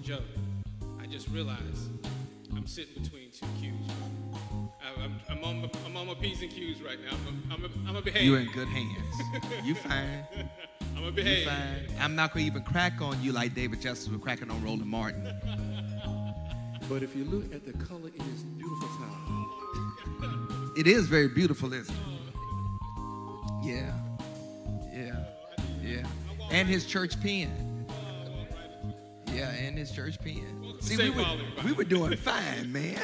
Joe, I just realized I'm sitting between two cues. I'm on my P's and Q's right now. I'm a behave. You're in good hands. You fine. I'm a behave. You fine. I'm not going to even crack on you like David Justice was cracking on Roland Martin. But if you look at the color in his beautiful tie. It is very beautiful, isn't it? Yeah. Yeah. Yeah. And his church pen. Yeah, and his church pen. See, we were doing fine, man.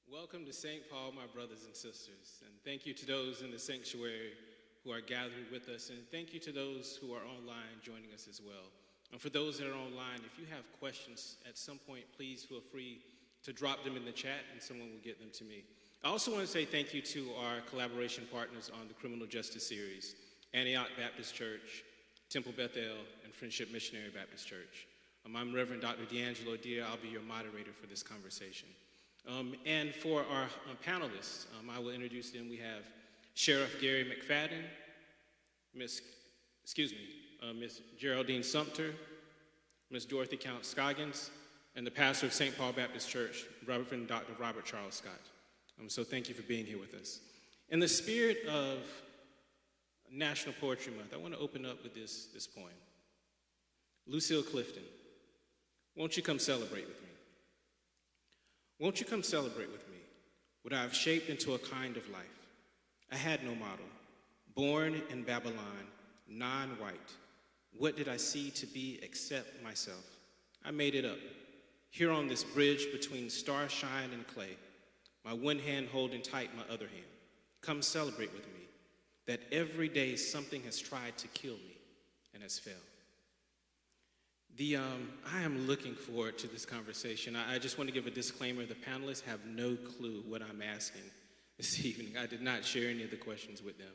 Welcome to St. Paul, my brothers and sisters, and thank you to those in the sanctuary who are gathered with us, and thank you to those who are online joining us as well. And for those that are online, if you have questions at some point, please feel free to drop them in the chat, and someone will get them to me. I also want to say thank you to our collaboration partners on the Criminal Justice Series, Antioch Baptist Church, Temple Bethel, and Friendship Missionary Baptist Church. I'm Reverend Dr. D'Angelo Deere. I'll be your moderator for this conversation. And for our panelists, I will introduce them. We have Sheriff Gary McFadden, Miss Geraldine Sumter, Miss Dorothy Count Scoggins, and the pastor of St. Paul Baptist Church, Reverend Dr. Robert Charles Scott. So thank you for being here with us. In the spirit of National Poetry Month, I want to open up with this poem. Lucille Clifton, won't you come celebrate with me? Won't you come celebrate with me what I have shaped into a kind of life? I had no model. Born in Babylon, non-white. What did I see to be except myself? I made it up. Here on this bridge between starshine and clay, my one hand holding tight my other hand. Come celebrate with me that every day something has tried to kill me and has failed. I am looking forward to this conversation. I just want to give a disclaimer. The panelists have no clue what I'm asking this evening. I did not share any of the questions with them,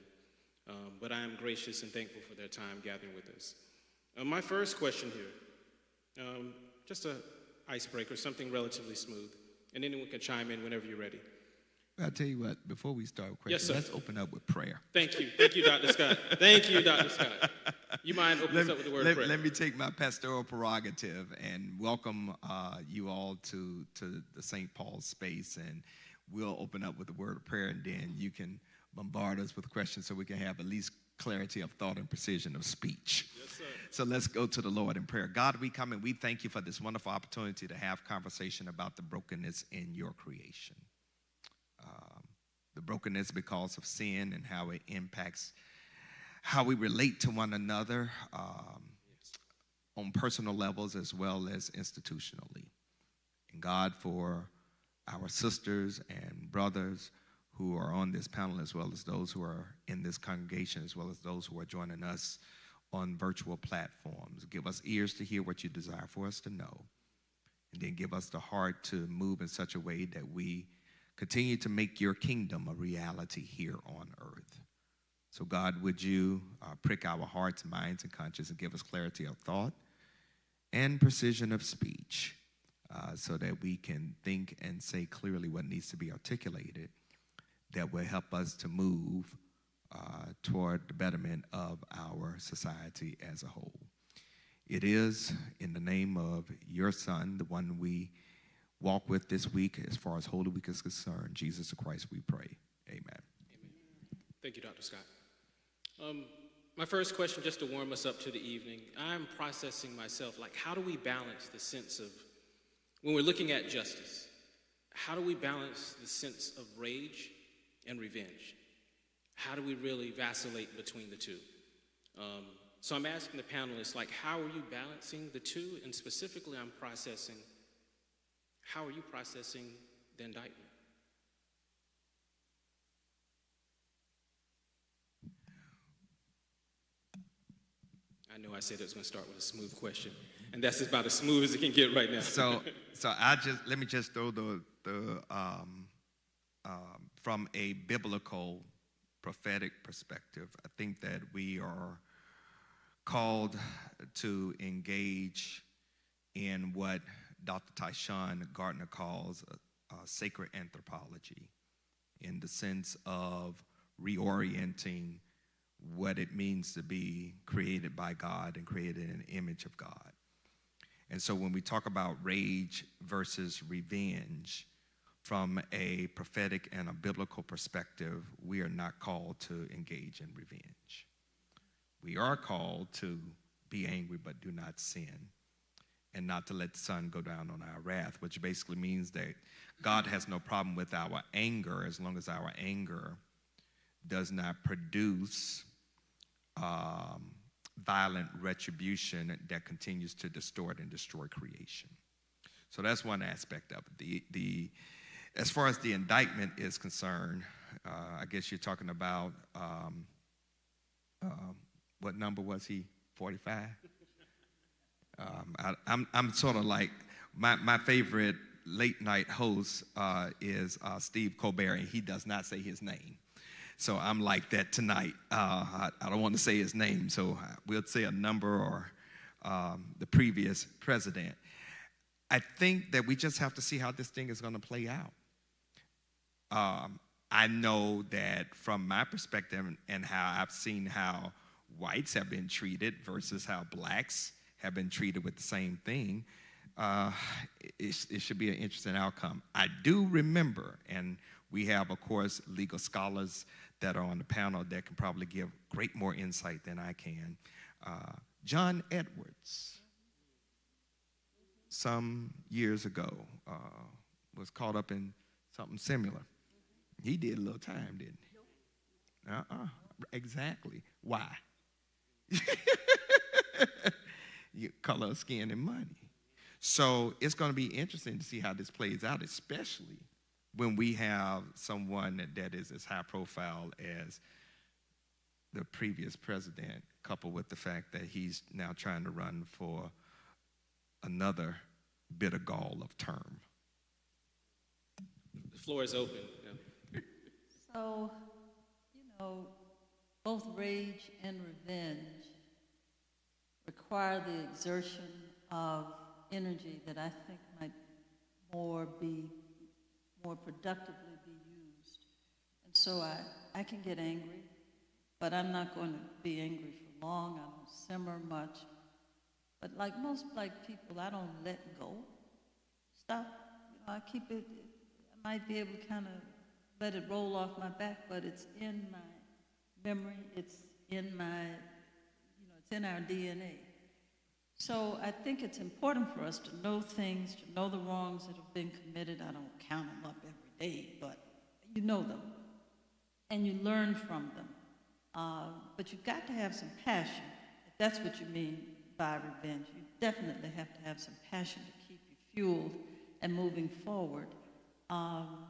but I am gracious and thankful for their time gathering with us. My first question here, just an icebreaker, something relatively smooth, and anyone can chime in whenever you're ready. I'll tell you what, before we start questions, yes, let's open up with prayer. Thank you, Dr. Scott. Thank you, Dr. Scott. You mind opening us up with the word prayer? Let me take my pastoral prerogative and welcome you all to the St. Paul space, and we'll open up with the word of prayer, and then you can bombard us with questions so we can have at least clarity of thought and precision of speech. Yes, sir. So let's go to the Lord in prayer. God, we come and we thank you for this wonderful opportunity to have conversation about the brokenness in your creation. The brokenness because of sin and how it impacts how we relate to one another on personal levels as well as institutionally. And God, for our sisters and brothers who are on this panel, as well as those who are in this congregation, as well as those who are joining us on virtual platforms, give us ears to hear what you desire for us to know, and then give us the heart to move in such a way that we continue to make your kingdom a reality here on earth. So God, would you prick our hearts, minds, and conscience and give us clarity of thought and precision of speech so that we can think and say clearly what needs to be articulated that will help us to move toward the betterment of our society as a whole. It is in the name of your Son, the one we walk with this week as far as Holy Week is concerned, Jesus Christ, we pray. Amen. Amen. Thank you, Dr. Scott. My first question, just to warm us up to the evening, I'm processing myself, like how do we balance the sense of, when we're looking at justice, how do we balance the sense of rage and revenge? How do we really vacillate between the two? So I'm asking the panelists, like, how are you balancing the two? And specifically, I'm processing, how are you processing the indictment? I know I said it was going to start with a smooth question, and that's about as smooth as it can get right now. So let me just throw from a biblical prophetic perspective, I think that we are called to engage in what Dr. Tyshawn Gardner calls sacred anthropology, in the sense of reorienting what it means to be created by God and created in the image of God. And so when we talk about rage versus revenge, from a prophetic and a biblical perspective, we are not called to engage in revenge. We are called to be angry but do not sin, and not to let the sun go down on our wrath, which basically means that God has no problem with our anger as long as our anger does not produce violent retribution that continues to distort and destroy creation. So that's one aspect of it. As far as the indictment is concerned, I guess you're talking about, what number was he, 45? I'm sort of like, my favorite late night host is Steve Colbert, and he does not say his name. So I'm like that tonight. I don't want to say his name, so we'll say a number or the previous president. I think that we just have to see how this thing is going to play out. I know that from my perspective and how I've seen how whites have been treated versus how blacks have been treated with the same thing, it should be an interesting outcome. I do remember, and we have, of course, legal scholars that are on the panel that can probably give great more insight than I can. John Edwards, some years ago, was caught up in something similar. He did a little time, didn't he? Exactly. Why? Color of skin and money. So it's going to be interesting to see how this plays out, especially when we have someone that is as high profile as the previous president, coupled with the fact that he's now trying to run for another bitter gall of term. The floor is open. Yeah. So, both rage and revenge require the exertion of energy that I think might more productively be used. And so I can get angry, but I'm not going to be angry for long. I don't simmer much. But like most black people, I don't let go. Stop. I keep it. I might be able to kind of let it roll off my back, but it's in my memory. It's in my, it's in our DNA. So I think it's important for us to know things, to know the wrongs that have been committed. I don't count them up every day, but you know them, and you learn from them. But you've got to have some passion, if that's what you mean by revenge. You definitely have to have some passion to keep you fueled and moving forward.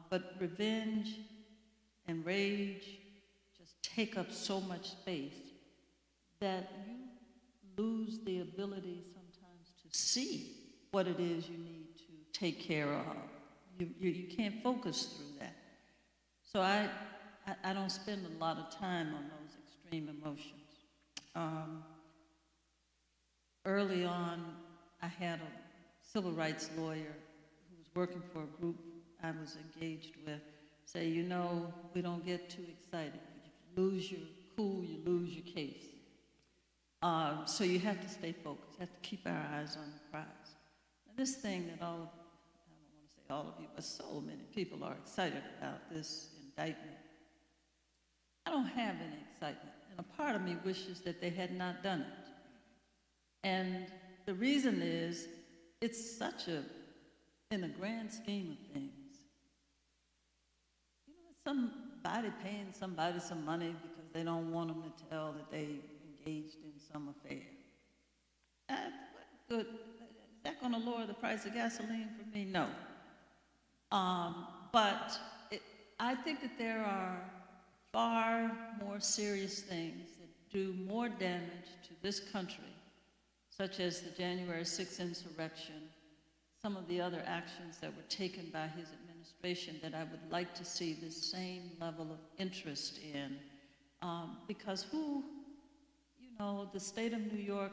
But revenge and rage just take up so much space that you lose the ability sometimes to see what it is you need to take care of. You can't focus through that. So I don't spend a lot of time on those extreme emotions. Early on, I had a civil rights lawyer who was working for a group I was engaged with say, we don't get too excited. If you lose your cool, you lose your case. So you have to stay focused. You have to keep our eyes on the prize. Now, this thing that I don't want to say all of you, but so many people are excited about this indictment. I don't have any excitement, and a part of me wishes that they had not done it. And the reason is, it's such in the grand scheme of things, somebody paying somebody some money because they don't want them to tell that they engaged in some affair. What good? Is that going to lower the price of gasoline for me? No. But I think that there are far more serious things that do more damage to this country, such as the January 6th insurrection, some of the other actions that were taken by his administration that I would like to see the same level of interest in. Because know, the state of New York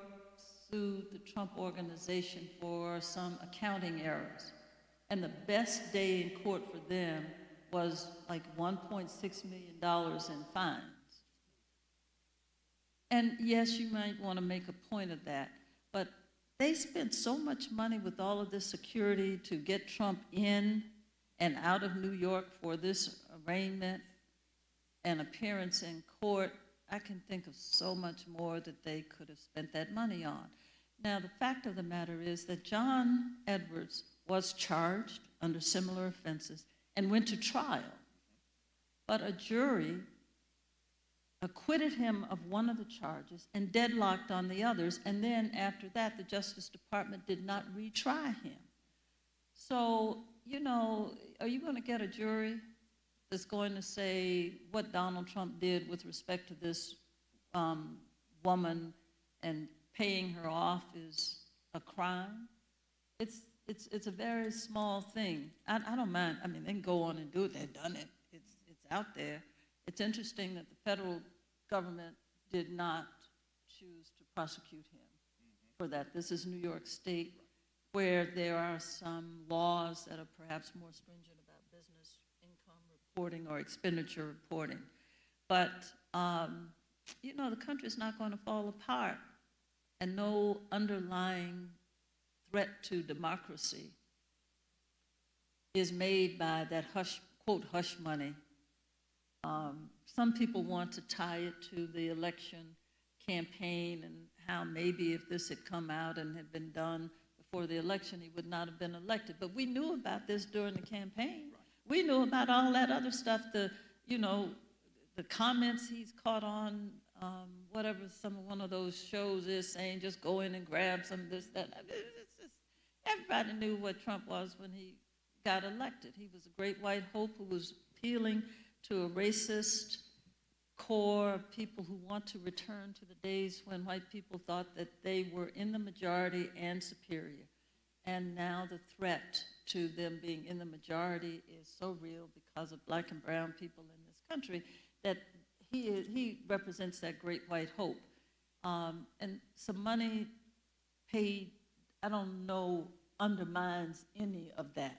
sued the Trump organization for some accounting errors. And the best day in court for them was like $1.6 million in fines. And yes, you might want to make a point of that, but they spent so much money with all of this security to get Trump in and out of New York for this arraignment and appearance in court. I can think of so much more that they could have spent that money on. Now, the fact of the matter is that John Edwards was charged under similar offenses and went to trial, but a jury acquitted him of one of the charges and deadlocked on the others, and then after that, the Justice Department did not retry him. So, you know, are you going to get a jury that's going to say what Donald Trump did with respect to this woman and paying her off is a crime? It's a very small thing. I don't mind. I mean, they can go on and do it. They've done it. It's out there. It's interesting that the federal government did not choose to prosecute him for that. This is New York State, where there are some laws that are perhaps more stringent about business income reporting or expenditure reporting. But, you know, the country's not going to fall apart, and no underlying threat to democracy is made by that hush, quote, hush money. Some people want to tie it to the election campaign and how maybe if this had come out and had been done before the election, he would not have been elected. But we knew about this during the campaign. We knew about all that other stuff, you know, the comments he's caught on, whatever one of those shows is saying, just go in and grab some of this, that. Everybody knew what Trump was when he got elected. He was a great white hope who was appealing to a racist core of people who want to return to the days when white people thought that they were in the majority and superior. And now the threat to them being in the majority is so real because of black and brown people in this country that he represents that great white hope. And some money paid, I don't know, undermines any of that.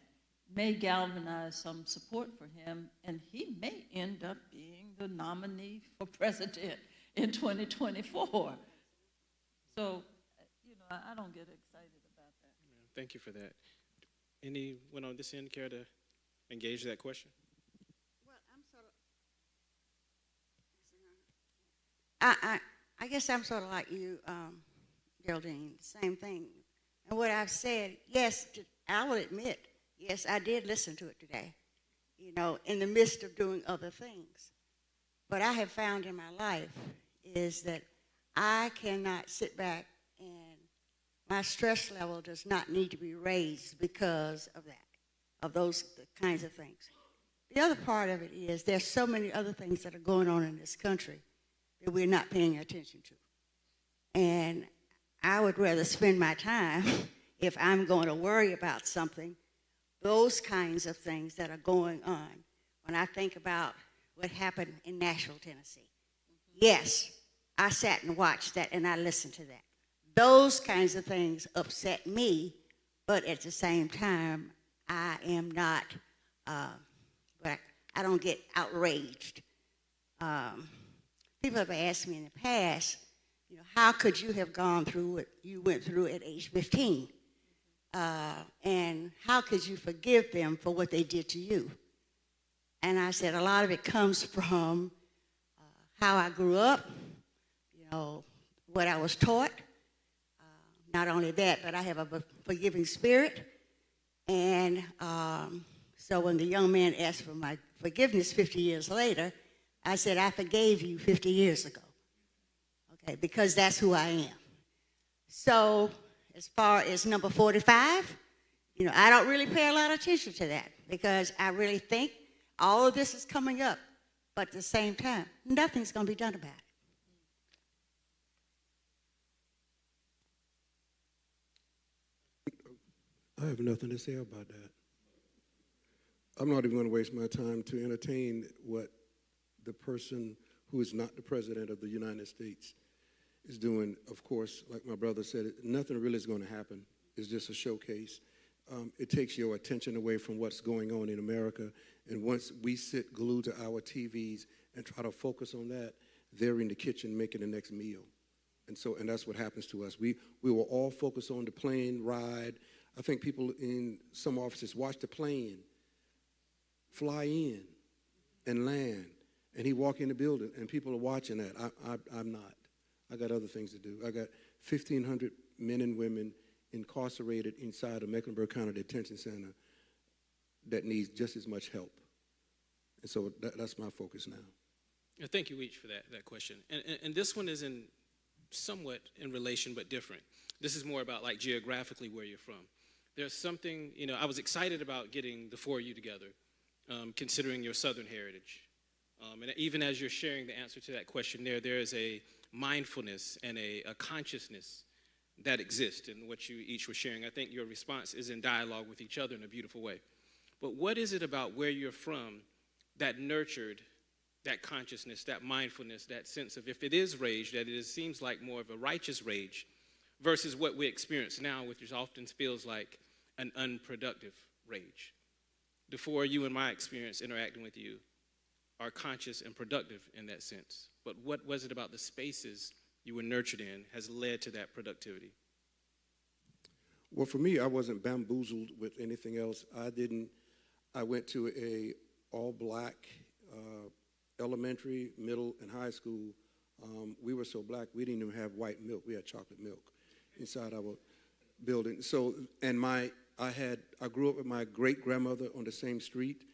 May galvanize some support for him, and he may end up being the nominee for president in 2024. So, you know, I don't get excited about that. Thank you for that. Anyone on this end care to engage that question? Well, I'm sort of, I guess I'm sort of like you, Geraldine, same thing. And what I've said, yes, I will admit, yes, I did listen to it today, you know, in the midst of doing other things. What I have found in my life is that I cannot sit back and my stress level does not need to be raised because of that, of those kinds of things. The other part of it is there's so many other things that are going on in this country that we're not paying attention to. And I would rather spend my time, if I'm going to worry about something, those kinds of things that are going on. When I think about what happened in Nashville, Tennessee, yes, I sat and watched that and I listened to that. Those kinds of things upset me, but at the same time, I am not, I don't get outraged. People have asked me in the past, you know, how could you have gone through what you went through at age 15? And how could you forgive them for what they did to you? And I said a lot of it comes from how I grew up, you know, what I was taught. Not only that, but I have a forgiving spirit. And so when the young man asked for my forgiveness 50 years later, I said, I forgave you 50 years ago. Okay, because that's who I am. So as far as number 45, you know, I don't really pay a lot of attention to that because I really think all of this is coming up, but at the same time, nothing's going to be done about it. I have nothing to say about that. I'm not even going to waste my time to entertain what the person who is not the President of the United States is doing, of course, like my brother said, nothing really is going to happen. It's just a showcase. It takes your attention away from what's going on in America. And once we sit glued to our TVs and try to focus on that, they're in the kitchen making the next meal. And that's what happens to us. We will all focus on the plane ride. I think people in some offices watch the plane fly in and land, and he walk in the building, and people are watching that. I'm not. I got other things to do. I got 1,500 men and women incarcerated inside a Mecklenburg County Detention Center that needs just as much help. And so that's my focus now. Thank you each for that question. And this one is somewhat in relation but different. This is more about like geographically where you're from. There's something, I was excited about getting the four of you together, considering your Southern heritage. And even as you're sharing the answer to that question there is a mindfulness and a consciousness that exists in what you each were sharing. I think your response is in dialogue with each other in a beautiful way. But what is it about where you're from that nurtured that consciousness, that mindfulness, that sense of, if it is rage, that it seems like more of a righteous rage versus what we experience now, which often feels like an unproductive rage? The four of you, in my experience, interacting with you, are conscious and productive in that sense. But what was it about the spaces you were nurtured in has led to that productivity? Well, for me, I wasn't bamboozled with anything else. I went to a all-black elementary, middle, and high school. We were so black, we didn't even have white milk. We had chocolate milk inside our building. So, and I grew up with my great-grandmother on the same street.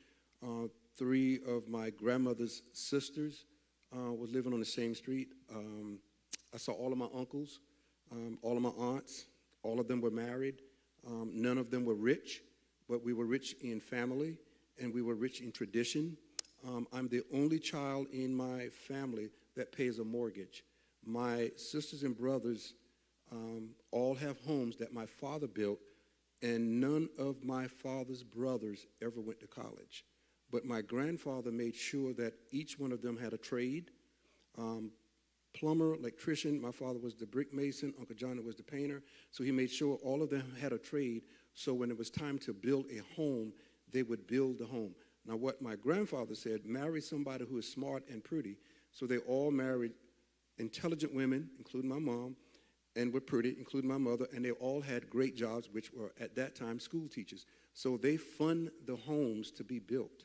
Three of my grandmother's sisters was living on the same street. I saw all of my uncles, all of my aunts. All of them were married. None of them were rich, but we were rich in family, and we were rich in tradition. I'm the only child in my family that pays a mortgage. My sisters and brothers all have homes that my father built, and none of my father's brothers ever went to college. But my grandfather made sure that each one of them had a trade. Plumber, electrician, my father was the brick mason, Uncle Johnny was the painter. So he made sure all of them had a trade, so when it was time to build a home, they would build the home. Now what my grandfather said, marry somebody who is smart and pretty. So they all married intelligent women, including my mom, and were pretty, including my mother, and they all had great jobs, which were at that time school teachers. So they fund the homes to be built.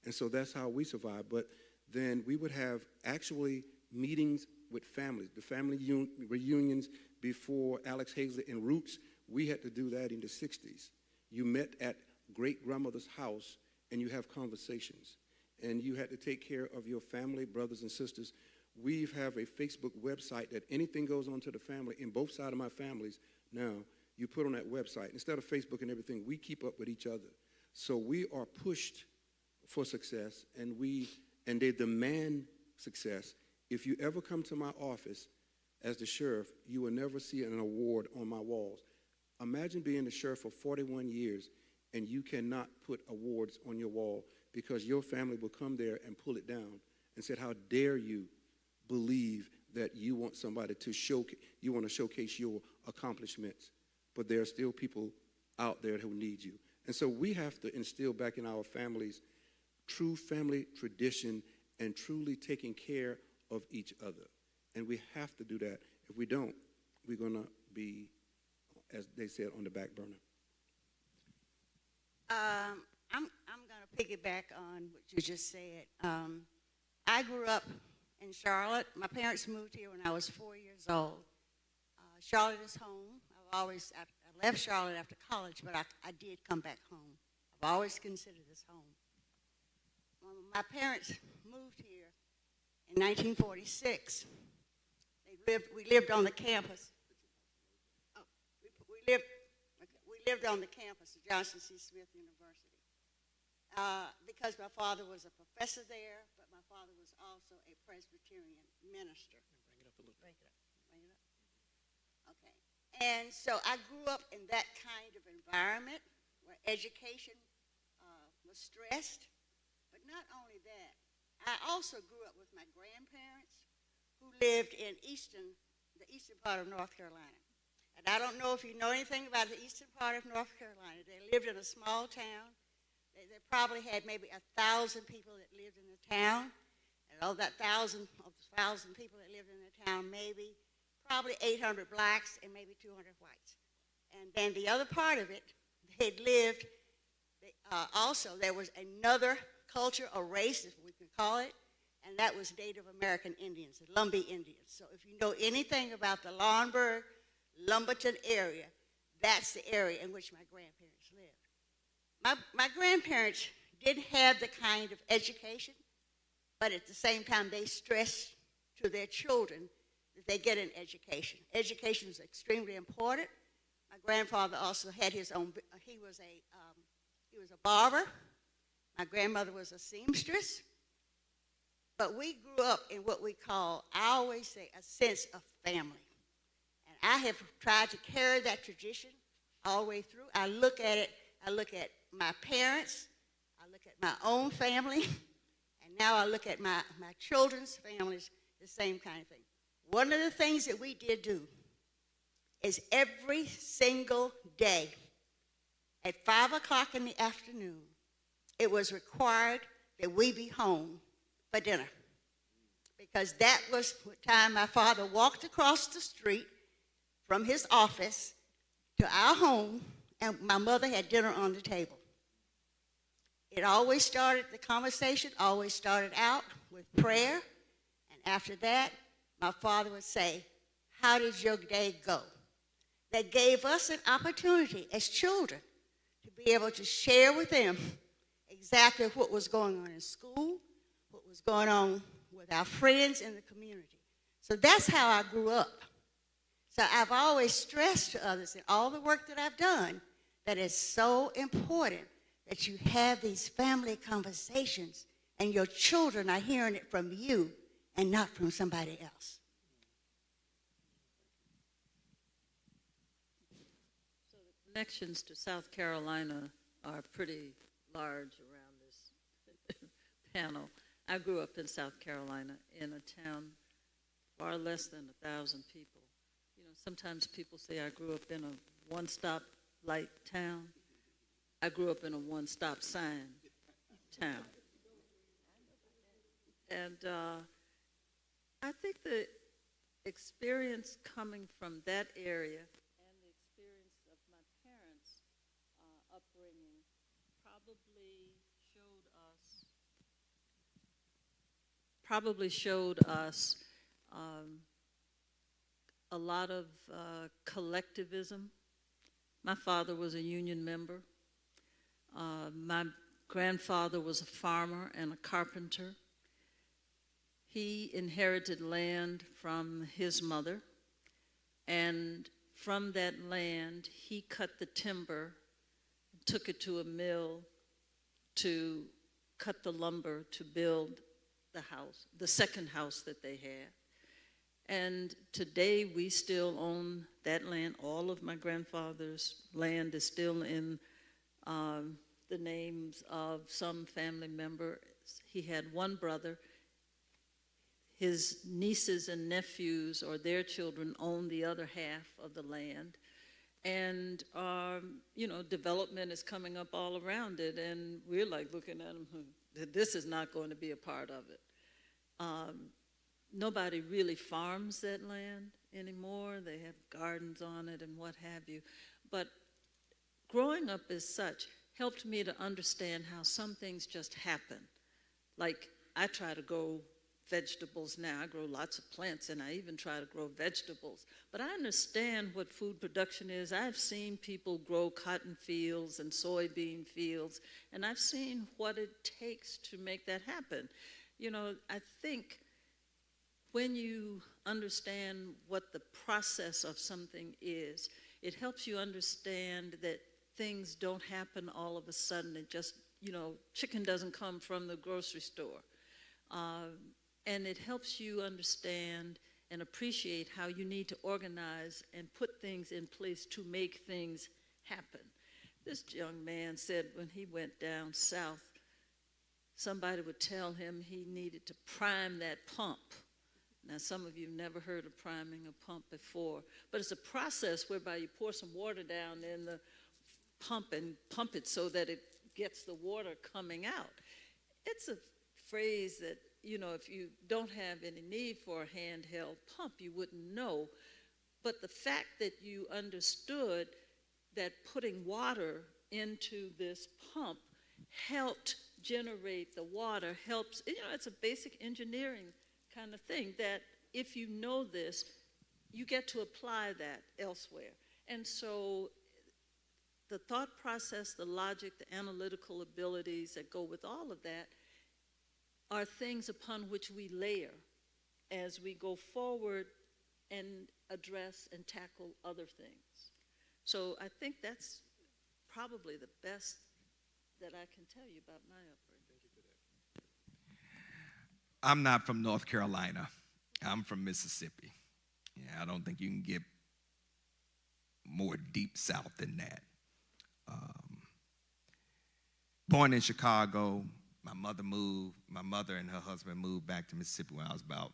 And so that's how we survived. But then we would have actually meetings with families, the family reunions before Alex Hazlett and Roots. We had to do that in the 60s. You met at great-grandmother's house, and you have conversations. And you had to take care of your family, brothers and sisters. We have a Facebook website that anything goes on to the family, in both sides of my families now, you put on that website. Instead of Facebook and everything, we keep up with each other. So we are pushed for success, and they demand success. If you ever come to my office as the sheriff, you will never see an award on my walls. Imagine being the sheriff for 41 years, and you cannot put awards on your wall because your family will come there and pull it down and say, how dare you believe that you want somebody to showcase your accomplishments, but there are still people out there who need you. And so we have to instill back in our families true family tradition and truly taking care of each other. And we have to do that. If we don't, we're going to be, as they said, on the back burner. I'm going to piggyback on what you just said. I grew up in Charlotte. My parents moved here when I was 4 years old. Charlotte is home. I left Charlotte after college, but I did come back home. I've always considered this home. My parents moved here in 1946. We lived on the campus. We lived on the campus of Johnson C. Smith University because my father was a professor there, but my father was also a Presbyterian minister. Bring it up a little bit. Bring it up. Okay. And so I grew up in that kind of environment where education was stressed. But not only that, I also grew up with my grandparents who lived in eastern the eastern part of North Carolina. And I don't know if you know anything about the eastern part of North Carolina. They lived in a small town. They probably had maybe 1,000 people that lived in the town. And of that 1,000 people that lived in the town, maybe probably 800 blacks and maybe 200 whites. And then the other part of it, they lived, also there was another culture or race, if we can call it, and that was Native American Indians, the Lumbee Indians. So if you know anything about the Laurinburg, Lumberton area, that's the area in which my grandparents lived. My grandparents didn't have the kind of education, but at the same time they stressed to their children that they get an education. Education is extremely important. My grandfather also had his own, he was a barber. My grandmother was a seamstress. But we grew up in what we call, I always say, a sense of family. And I have tried to carry that tradition all the way through. I look at it, I look at my parents, I look at my own family, and now I look at my children's families, the same kind of thing. One of the things that we did do is every single day at 5 o'clock in the afternoon, it was required that we be home for dinner. Because that was the time my father walked across the street from his office to our home, and my mother had dinner on the table. It always started, the conversation always started out with prayer, and after that, my father would say, "How did your day go?" That gave us an opportunity as children to be able to share with them exactly what was going on in school, what was going on with our friends in the community. So that's how I grew up. So I've always stressed to others in all the work that I've done that it's so important that you have these family conversations and your children are hearing it from you and not from somebody else. So the connections to South Carolina are pretty large around this panel. I grew up in South Carolina in a town far less than 1,000 people. You know, sometimes people say I grew up in a one-stop light town. I grew up in a one-stop sign town. And I think the experience coming from that area and the experience of my parents' upbringing probably showed us a lot of collectivism. My father was a union member. My grandfather was a farmer and a carpenter. He inherited land from his mother, and from that land, he cut the timber, took it to a mill to cut the lumber to build the house, the second house that they had. And today we still own that land. All of my grandfather's land is still in the names of some family member. He had one brother. His nieces and nephews or their children own the other half of the land. And, you know, development is coming up all around it, and we're like looking at them, this is not going to be a part of it. Nobody really farms that land anymore. They have gardens on it and what have you. But growing up as such helped me to understand how some things just happen. Like, I try to grow vegetables now. I grow lots of plants, and I even try to grow vegetables. But I understand what food production is. I've seen people grow cotton fields and soybean fields, and I've seen what it takes to make that happen. You know, I think when you understand what the process of something is, it helps you understand that things don't happen all of a sudden. It just, you know, chicken doesn't come from the grocery store. And it helps you understand and appreciate how you need to organize and put things in place to make things happen. This young man said when he went down south, somebody would tell him he needed to prime that pump Now, some of you have never heard of priming a pump before, but it's a process whereby you pour some water down in the pump and pump it so that it gets the water coming out. It's a phrase that, you know, if you don't have any need for a handheld pump, you wouldn't know. But the fact that you understood that putting water into this pump helped generate the water, helps, you know, it's a basic engineering kind of thing that if you know this, you get to apply that elsewhere. And so the thought process, the logic, the analytical abilities that go with all of that are things upon which we layer as we go forward and address and tackle other things. So I think that's probably the best that I can tell you about my upbringing. Thank you for that. I'm not from North Carolina. I'm from Mississippi. Yeah, I don't think you can get more deep south than that. Born in Chicago, my mother and her husband moved back to Mississippi when I was about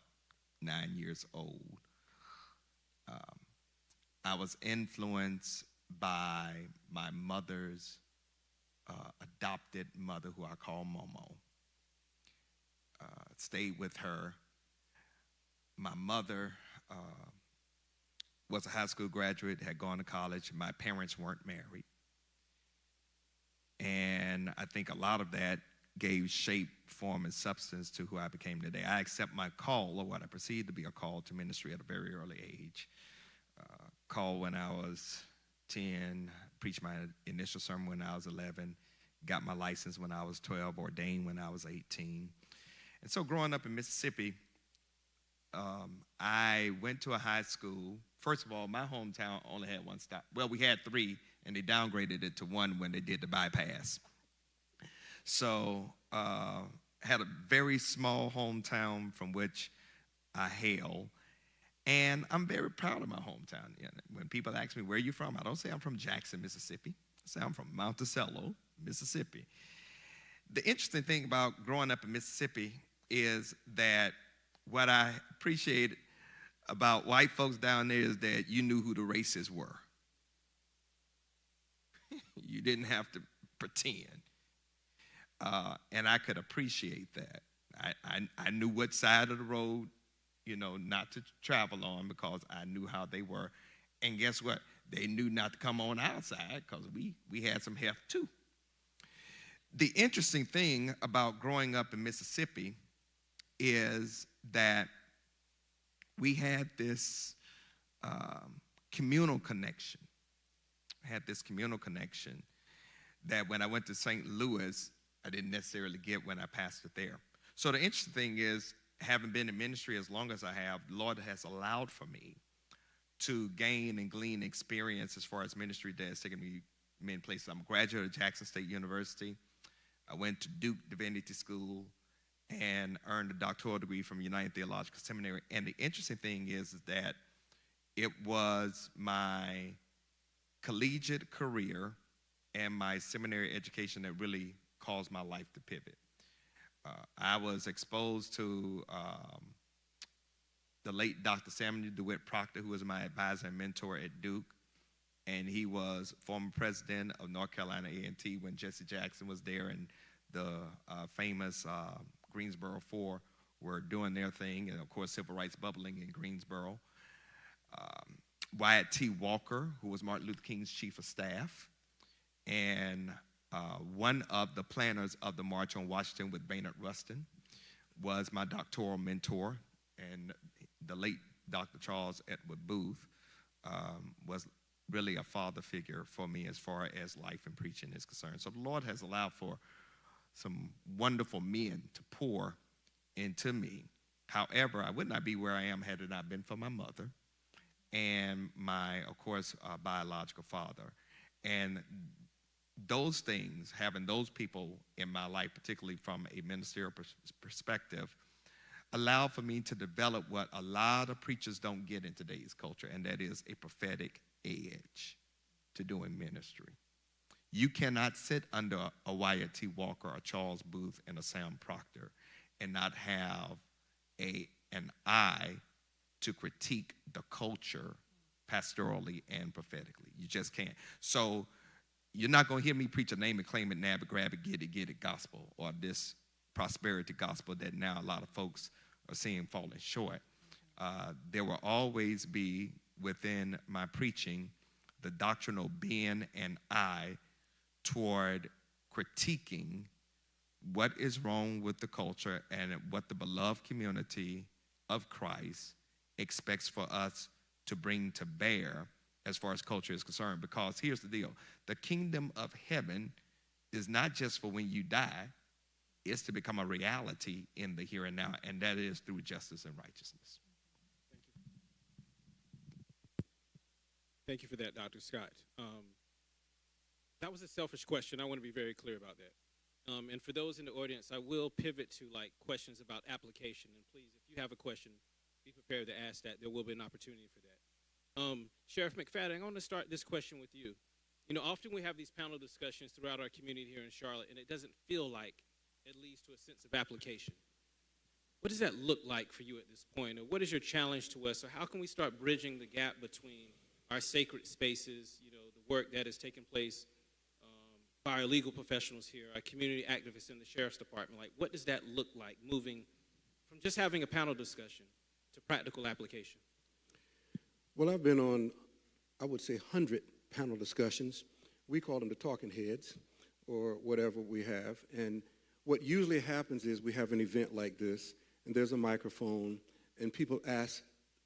9 years old. I was influenced by my mother's adopted mother, who I call Momo. Stayed with her. My mother was a high school graduate, had gone to college. My parents weren't married. And I think a lot of that gave shape, form, and substance to who I became today. I accept my call, or what I perceived to be a call to ministry at a very early age. Called when I was 10, preached my initial sermon when I was 11, got my license when I was 12, ordained when I was 18. And so growing up in Mississippi, I went to a high school. First of all, my hometown only had one stop. Well, we had three, and they downgraded it to one when they did the bypass. So had a very small hometown from which I hail. And I'm very proud of my hometown. When people ask me, where are you from? I don't say I'm from Jackson, Mississippi. I say I'm from Monticello, Mississippi. The interesting thing about growing up in Mississippi is that what I appreciate about white folks down there is that you knew who the racists were. You didn't have to pretend. And I could appreciate that. I knew what side of the road, you know, not to travel on because I knew how they were. And guess what? They knew not to come on our side because we had some heft too. The interesting thing about growing up in Mississippi is that we had this communal connection. That when I went to St. Louis, I didn't necessarily get when I pastored there. So the interesting thing is, having been in ministry as long as I have, the Lord has allowed for me to gain and glean experience as far as ministry that has taken me many places. I'm a graduate of Jackson State University. I went to Duke Divinity School and earned a doctoral degree from United Theological Seminary. And the interesting thing is that it was my collegiate career and my seminary education that really caused my life to pivot. I was exposed to the late Dr. Samuel DeWitt Proctor, who was my advisor and mentor at Duke, and he was former president of North Carolina A&T when Jesse Jackson was there, and the famous Greensboro Four were doing their thing, and of course civil rights bubbling in Greensboro. Wyatt T. Walker, who was Martin Luther King's chief of staff, and one of the planners of the March on Washington with Baynard Rustin was my doctoral mentor, and the late Dr. Charles Edward Booth was really a father figure for me as far as life and preaching is concerned. So the Lord has allowed for some wonderful men to pour into me. However, I would not be where I am had it not been for my mother and my, of course, biological father. And those things, having those people in my life, particularly from a ministerial perspective, allow for me to develop what a lot of preachers don't get in today's culture, and that is a prophetic edge to doing ministry. You cannot sit under a Wyatt T. Walker, a Charles Booth, and a Sam Proctor and not have a an eye to critique the culture pastorally and prophetically. You just can't. So you're not going to hear me preach a name and claim it, nab it, grab it, get it gospel, or this prosperity gospel that now a lot of folks are seeing falling short. There will always be within my preaching the doctrinal being and eye toward critiquing what is wrong with the culture and what the beloved community of Christ expects for us to bring to bear as far as culture is concerned. Because here's the deal. The kingdom of heaven is not just for when you die. It's to become a reality in the here and now, and that is through justice and righteousness. Thank you for that, Dr. Scott. That was a selfish question. I want to be very clear about that. And for those in the audience, I will pivot to like questions about application. And please, if you have a question, be prepared to ask that. There will be an opportunity for that. Sheriff McFadden, I'm going to start this question with you. You know, often we have these panel discussions throughout our community here in Charlotte, and it doesn't feel like it leads to a sense of application. What does that look like for you at this point? Or what is your challenge to us? Or how can we start bridging the gap between our sacred spaces, you know, the work that has taken place by our legal professionals here, our community activists in the Sheriff's Department? Like, what does that look like, moving from just having a panel discussion to practical application? Well, I've been on, I would say, 100 panel discussions. We call them the talking heads or whatever we have. And what usually happens is we have an event like this, and there's a microphone, and people ask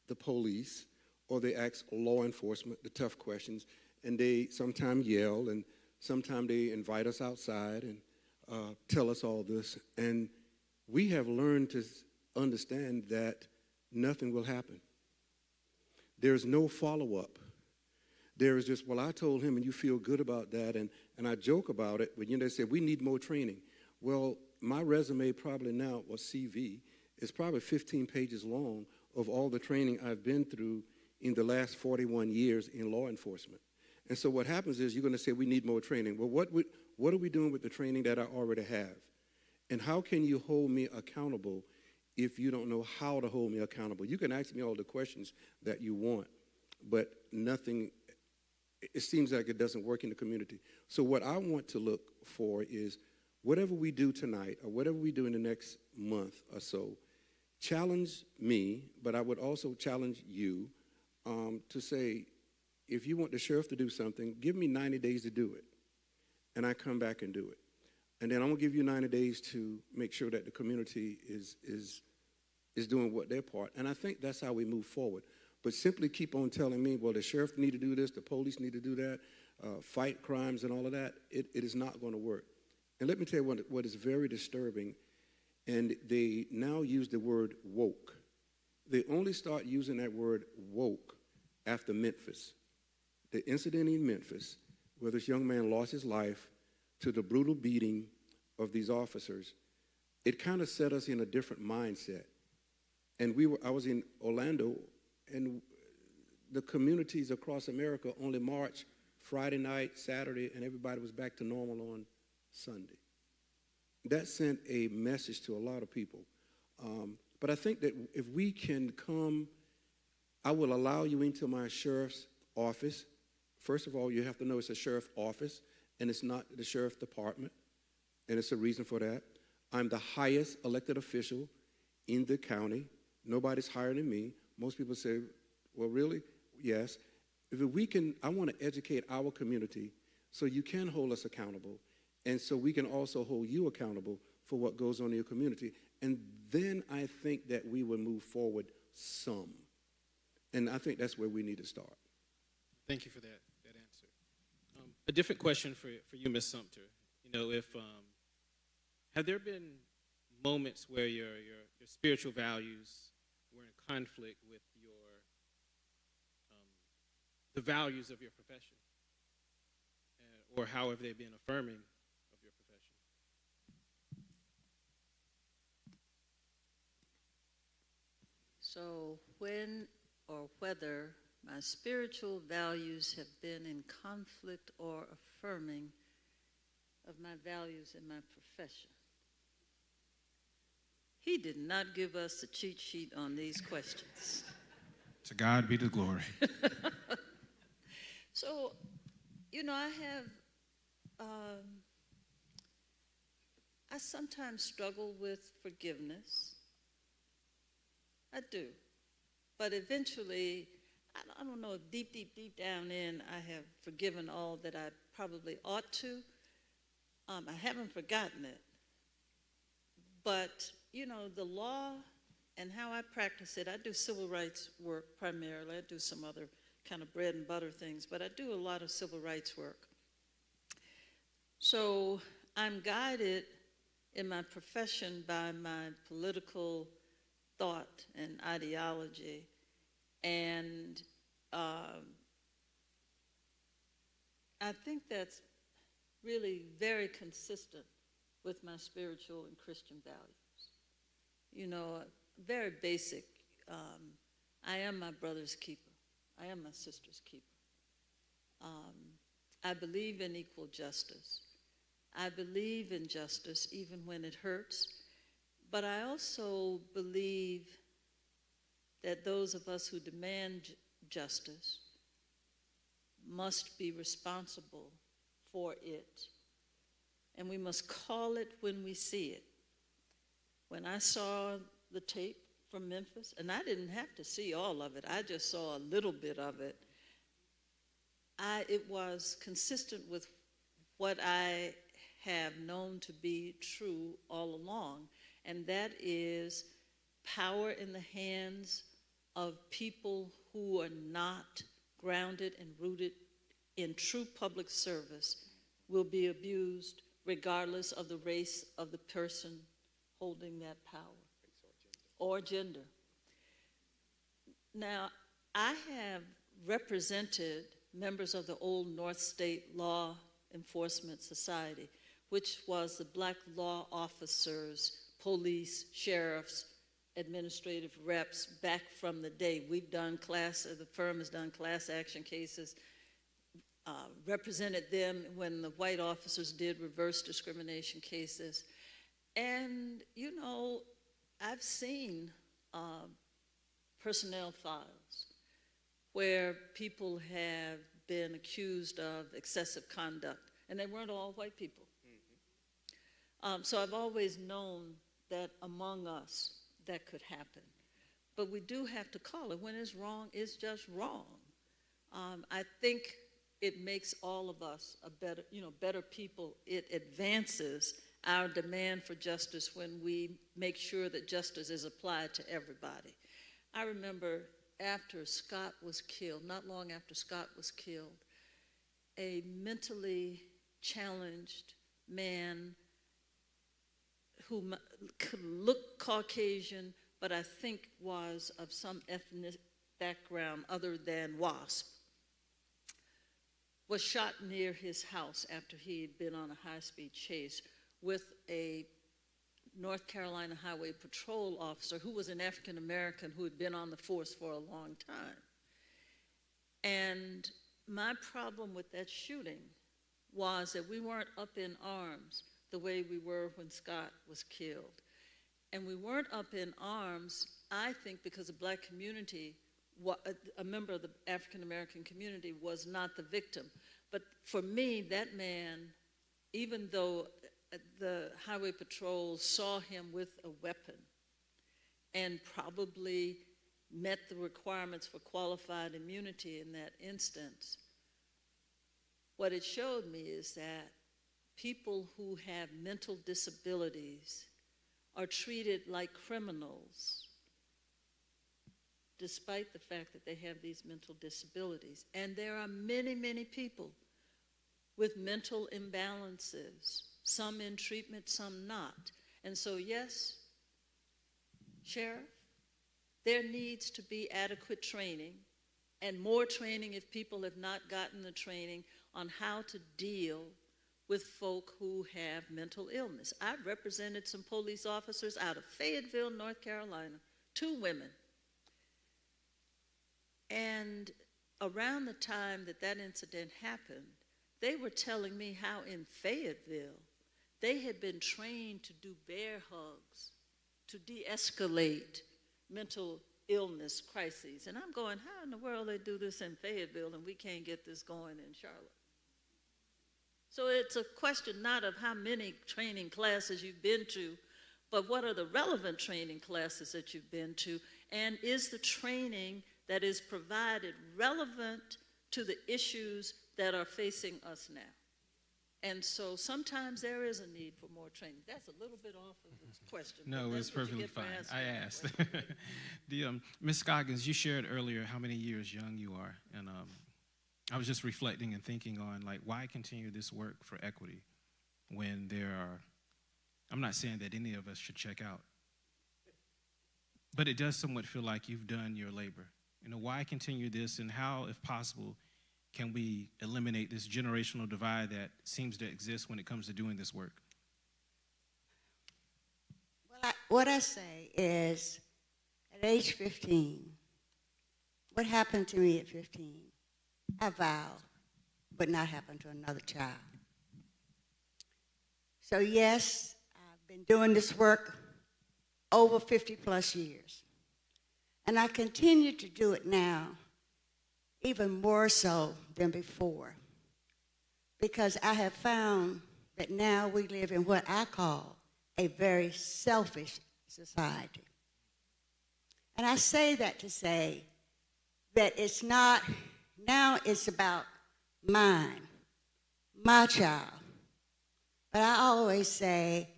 the police or they ask law enforcement the tough questions, and they sometimes yell, and sometimes they invite us outside and tell us all this. And we have learned to understand that nothing will happen. There's no follow-up. There is just, well, I told him, and you feel good about that, and I joke about it, but you know, they say, we need more training. Well, my resume probably now, or CV, is probably 15 pages long of all the training I've been through in the last 41 years in law enforcement. And so what happens is you're going to say we need more training. Well, what are we doing with the training that I already have? And how can you hold me accountable if you don't know how to hold me accountable? You can ask me all the questions that you want, but nothing, it seems like it doesn't work in the community. So what I want to look for is whatever we do tonight or whatever we do in the next month or so, challenge me, but I would also challenge you to say, if you want the sheriff to do something, give me 90 days to do it, and I come back and do it. And then I'm going to give you 90 days to make sure that the community is doing what their part. And I think that's how we move forward. But simply keep on telling me, well, the sheriff need to do this, the police need to do that, fight crimes and all of that, it is not going to work. And let me tell you what is very disturbing, and they now use the word woke. They only start using that word woke after Memphis. The incident in Memphis, where this young man lost his life to the brutal beating of these officers, it kind of set us in a different mindset. And I was in Orlando, and the communities across America only marched Friday night, Saturday, and everybody was back to normal on Sunday. That sent a message to a lot of people. But I think that if we can come, I will allow you into my sheriff's office. First of all, you have to know it's a sheriff's office, and it's not the sheriff's department, and it's a reason for that. I'm the highest elected official in the county. Nobody's higher than me. Most people say, well, really? Yes. If we can, I want to educate our community so you can hold us accountable, and so we can also hold you accountable for what goes on in your community. And then I think that we will move forward some. And I think that's where we need to start. Thank you for that answer. A different question for you, Ms. Sumter. You know, have there been moments where your spiritual values were in conflict with the values of your profession, or however they've been affirming of your profession? So when or whether my spiritual values have been in conflict or affirming of my values in my profession. He did not give us a cheat sheet on these questions. To God be the glory. So, you know, I sometimes struggle with forgiveness. I do. But eventually, I don't know if deep down in, I have forgiven all that I probably ought to. I haven't forgotten it. But, you know, the law and how I practice it, I do civil rights work primarily. I do some other kind of bread and butter things, but I do a lot of civil rights work. So I'm guided in my profession by my political thought and ideology, and I think that's really very consistent with my spiritual and Christian values. You know, very basic. I am my brother's keeper. I am my sister's keeper. I believe in equal justice. I believe in justice even when it hurts. But I also believe that those of us who demand justice must be responsible for it. And we must call it when we see it. When I saw the tape from Memphis, and I didn't have to see all of it, I just saw a little bit of it, it was consistent with what I have known to be true all along, and that is power in the hands of people who are not grounded and rooted in true public service will be abused regardless of the race of the person holding that power or gender. Now, I have represented members of the old North State Law Enforcement Society, which was the black law officers, police, sheriffs, administrative reps back from the day. We've done the firm has done class action cases, represented them when the white officers did reverse discrimination cases. And, you know, I've seen personnel files where people have been accused of excessive conduct, and they weren't all white people. So I've always known that among us that could happen. But we do have to call it. When it's wrong, it's just wrong. I think it makes all of us better people. It advances our demand for justice when we make sure that justice is applied to everybody. I remember after Scott was killed, not long after Scott was killed, a mentally challenged man who could look Caucasian, but I think was of some ethnic background other than WASP, was shot near his house after he had been on a high-speed chase with a North Carolina Highway Patrol officer who was an African American who had been on the force for a long time. And my problem with that shooting was that we weren't up in arms the way we were when Scott was killed. And we weren't up in arms, I think, because the black community, a member of the African American community, was not the victim. But for me, that man, even though the Highway Patrol saw him with a weapon and probably met the requirements for qualified immunity in that instance, what it showed me is that people who have mental disabilities are treated like criminals despite the fact that they have these mental disabilities. And there are many, many people with mental imbalances, some in treatment, some not. And so, yes, Sheriff, there needs to be adequate training and more training if people have not gotten the training on how to deal with folk who have mental illness. I've represented some police officers out of Fayetteville, North Carolina, 2 women. And around the time that that incident happened, they were telling me how in Fayetteville, they had been trained to do bear hugs to de-escalate mental illness crises. And I'm going, how in the world they do this in Fayetteville and we can't get this going in Charlotte? So it's a question not of how many training classes you've been to, but what are the relevant training classes that you've been to, and is the training that is provided relevant to the issues that are facing us now? And so sometimes there is a need for more training. That's a little bit off of the question. No, it's perfectly fine. I asked. Ms. Scoggins, you shared earlier how many years young you are, and I was just reflecting and thinking on, like, why continue this work for equity when there are, I'm not saying that any of us should check out, but it does somewhat feel like you've done your labor. You know, why continue this, and how, if possible, can we eliminate this generational divide that seems to exist when it comes to doing this work? Well, what I say is, at age 15, what happened to me at 15, I vowed would not happen to another child. So yes, I've been doing this work over 50 plus years. And I continue to do it now, even more so than before, because I have found that now we live in what I call a very selfish society. And I say that to say that it's not, now it's about mine, my child. But I always say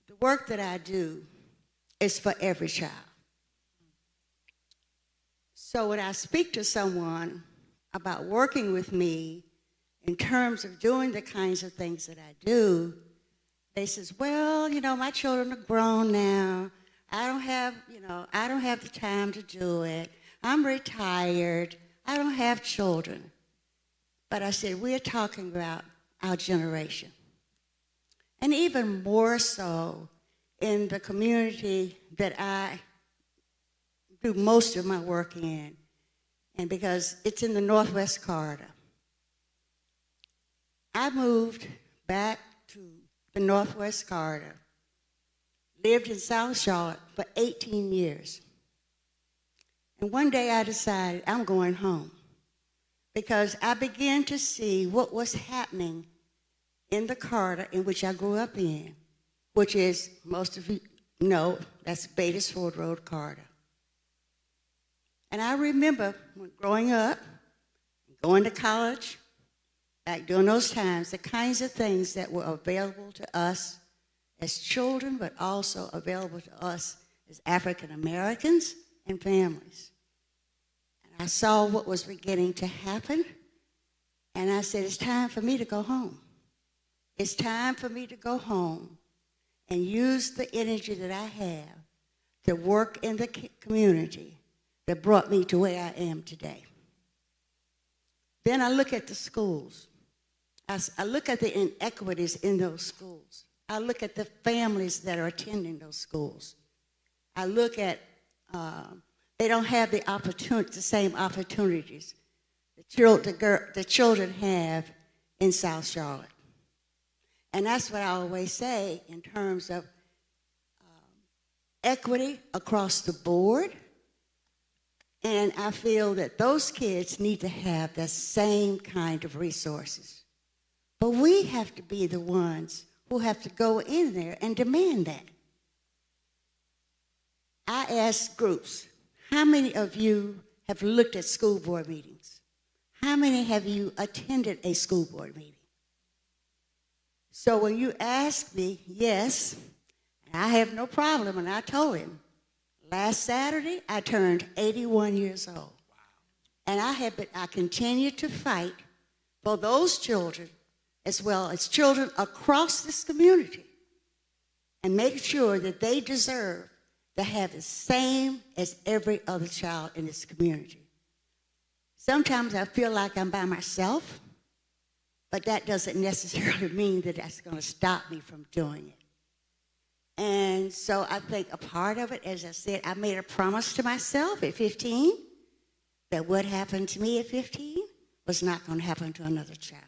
the work that I do is for every child. So when I speak to someone about working with me in terms of doing the kinds of things that I do, they says, well, you know, my children are grown now. I don't have the time to do it. I'm retired. I don't have children. But I said, we're talking about our generation. And even more so in the community that I do most of my work in, and because it's in the Northwest Corridor. I moved back to the Northwest Corridor, lived in South Charlotte for 18 years. And one day I decided I'm going home because I began to see what was happening in the corridor in which I grew up in, which is, most of you know, that's Badersford Road corridor. And I remember when growing up, going to college, back during those times, the kinds of things that were available to us as children, but also available to us as African Americans and families. And I saw what was beginning to happen, and I said, it's time for me to go home. It's time for me to go home and use the energy that I have to work in the community that brought me to where I am today. Then I look at the schools. I look at the inequities in those schools. I look at the families that are attending those schools. I look at, they don't have the same opportunities the children have in South Charlotte. And that's what I always say in terms of equity across the board. And I feel that those kids need to have the same kind of resources. But we have to be the ones who have to go in there and demand that. I ask groups, how many of you have looked at school board meetings? How many have you attended a school board meeting? So when you ask me, yes, I have no problem, and I told him, last Saturday, I turned 81 years old. Wow. And I continue to fight for those children as well as children across this community and make sure that they deserve to have the same as every other child in this community. Sometimes I feel like I'm by myself, but that doesn't necessarily mean that that's going to stop me from doing it. And so I think a part of it, as I said, I made a promise to myself at 15 that what happened to me at 15 was not going to happen to another child.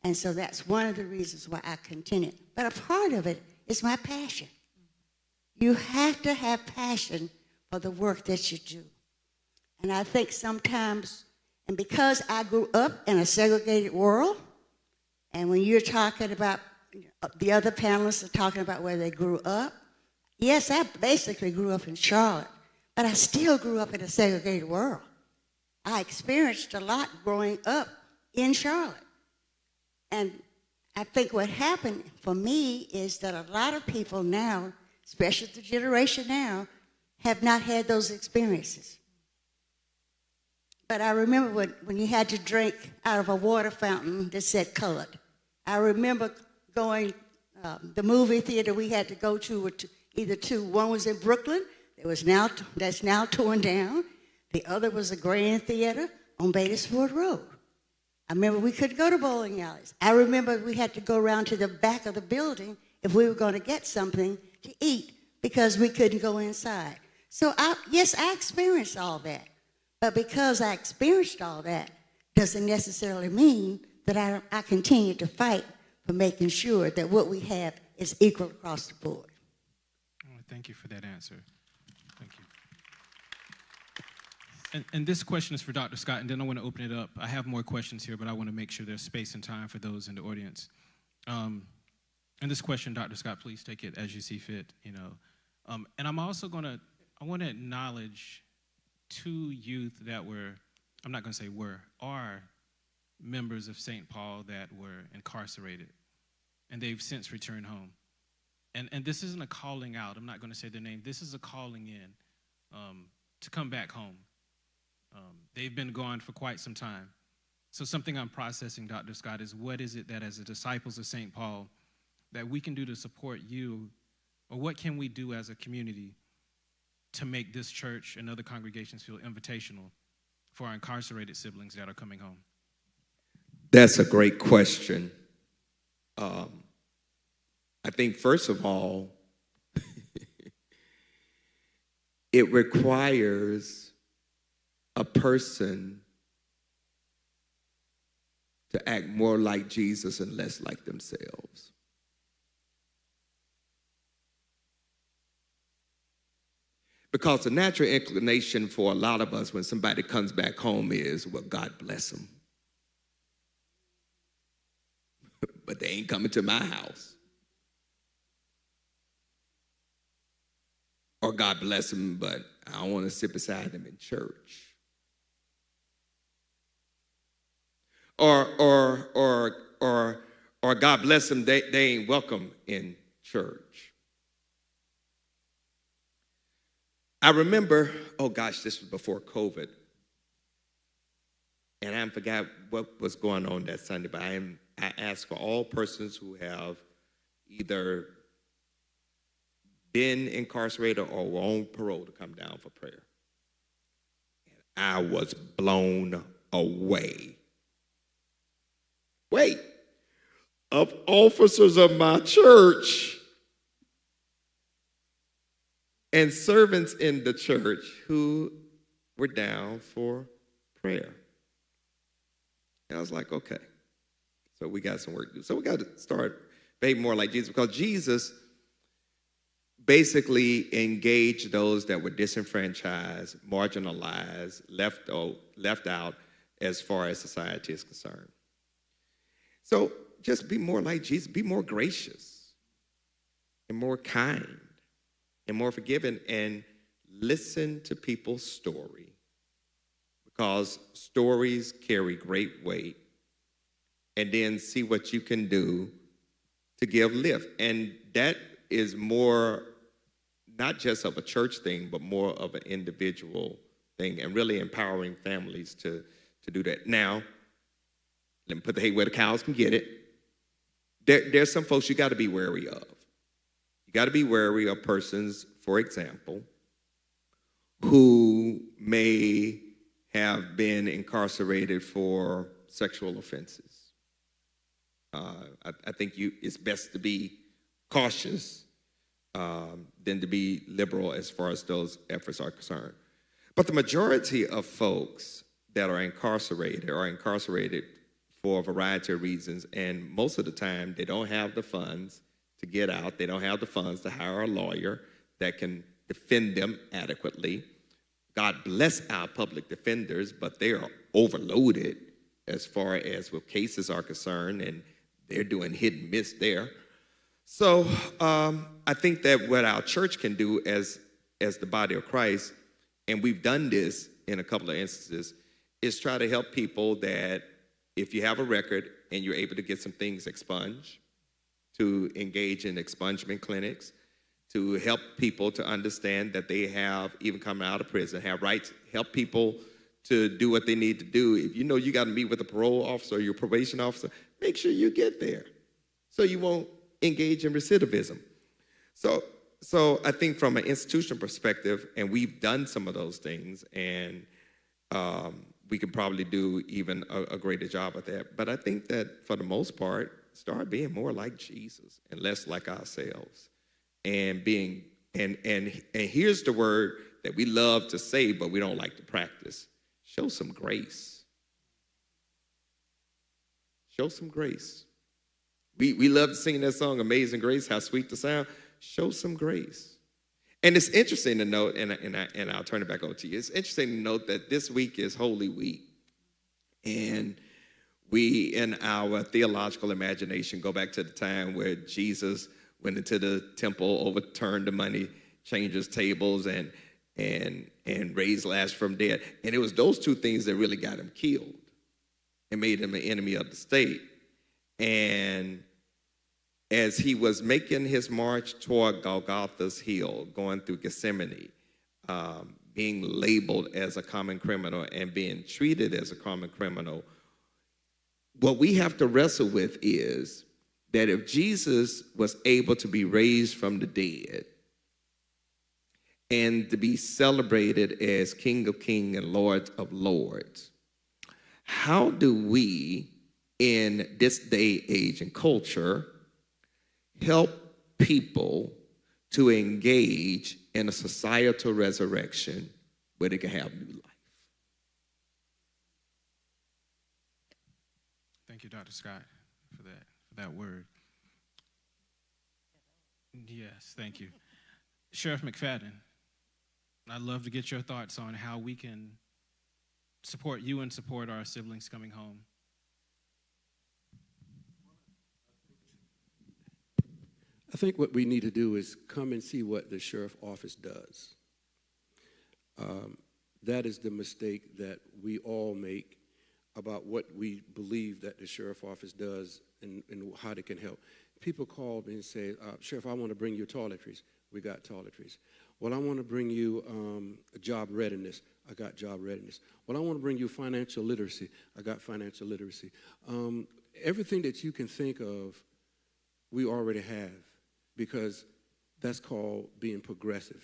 And so that's one of the reasons why I continue. But a part of it is my passion. You have to have passion for the work that you do. And I think sometimes, and because I grew up in a segregated world, and when you're talking about, the other panelists are talking about where they grew up, yes, I basically grew up in Charlotte, but I still grew up in a segregated world. I experienced a lot growing up in Charlotte. And I think what happened for me is that a lot of people now, especially the generation now, have not had those experiences. But I remember when you had to drink out of a water fountain that said colored. I remember going, the movie theater we had to go to were either two. One was in Brooklyn, that's now torn down. The other was a Grand Theater on Batersford Road. I remember we couldn't go to bowling alleys. I remember we had to go around to the back of the building if we were going to get something to eat because we couldn't go inside. So yes, I experienced all that. But because I experienced all that doesn't necessarily mean that I continue to fight for making sure that what we have is equal across the board. Oh, thank you for that answer. Thank you. And this question is for Dr. Scott, and then I want to open it up. I have more questions here, but I want to make sure there's space and time for those in the audience. And this question, Dr. Scott, please take it as you see fit. And I'm also I want to acknowledge two youth that I'm not going to say are members of St. Paul that were incarcerated, and they've since returned home. And this isn't a calling out. I'm not going to say their name. This is a calling in to come back home. They've been gone for quite some time. So something I'm processing, Dr. Scott, is what is it that as the disciples of St. Paul that we can do to support you, or what can we do as a community to make this church and other congregations feel invitational for our incarcerated siblings that are coming home? That's a great question. I think, first of all, it requires a person to act more like Jesus and less like themselves. Because the natural inclination for a lot of us when somebody comes back home is, well, God bless them. But they ain't coming to my house. Or God bless them, but I don't want to sit beside them in church. Or God bless them, they ain't welcome in church. I remember, oh gosh, this was before COVID. And I forgot what was going on that Sunday, but I asked for all persons who have either been incarcerated or were on parole to come down for prayer. And I was blown away. Wait, of officers of my church and servants in the church who were down for prayer. And I was like, okay, so we got some work to do. So we got to start behaving more like Jesus, because Jesus basically engaged those that were disenfranchised, marginalized, left out as far as society is concerned. So just be more like Jesus, be more gracious and more kind and more forgiving, and listen to people's story, because stories carry great weight, and then see what you can do to give lift. And that is more not just of a church thing, but more of an individual thing, and really empowering families to do that. Now, let me put the hay where the cows can get it. There's some folks you got to be wary of. You got to be wary of persons, for example, who may have been incarcerated for sexual offenses. I think it's best to be cautious than to be liberal as far as those efforts are concerned. But the majority of folks that are incarcerated for a variety of reasons, and most of the time they don't have the funds to get out. They don't have the funds to hire a lawyer. that can defend them adequately. God bless our public defenders, but they are overloaded as far as what cases are concerned, and they're doing hit and miss there. So I think that what our church can do as the body of Christ, and we've done this in a couple of instances, is try to help people that if you have a record and you're able to get some things expunged, to engage in expungement clinics, to help people to understand that they have, even coming out of prison, have rights, help people to do what they need to do. If you know you got to meet with a parole officer or your probation officer, make sure you get there so you won't engage in recidivism. So I think from an institutional perspective, and we've done some of those things, and we could probably do even a greater job at that. But I think that for the most part, start being more like Jesus and less like ourselves. And being, and here's the word that we love to say, but we don't like to practice. Show some grace. Show some grace. We love singing that song, Amazing Grace, how sweet the sound. Show some grace. And it's interesting to note, and I'll turn it back over to you. It's interesting to note that this week is Holy Week. And we, in our theological imagination, go back to the time where Jesus went into the temple, overturned the money changers' tables, and raised Lazarus from dead. And it was those two things that really got him killed and made him an enemy of the state. And as he was making his march toward Golgotha's hill, going through Gethsemane, being labeled as a common criminal and being treated as a common criminal, what we have to wrestle with is that if Jesus was able to be raised from the dead and to be celebrated as King of Kings and Lord of Lords, how do we, in this day, age, and culture, help people to engage in a societal resurrection where they can have new life? Thank you, Dr. Scott, for that word. Yes, thank you. Sheriff McFadden, I'd love to get your thoughts on how we can support you and support our siblings coming home. I think what we need to do is come and see what the sheriff's office does. That is the mistake that we all make about what we believe that the sheriff's office does and how they can help. People call me and say, Sheriff, I want to bring you toiletries. We got toiletries. Well, I want to bring you job readiness. I got job readiness. Well, I want to bring you financial literacy. I got financial literacy. Everything that you can think of, we already have, because that's called being progressive.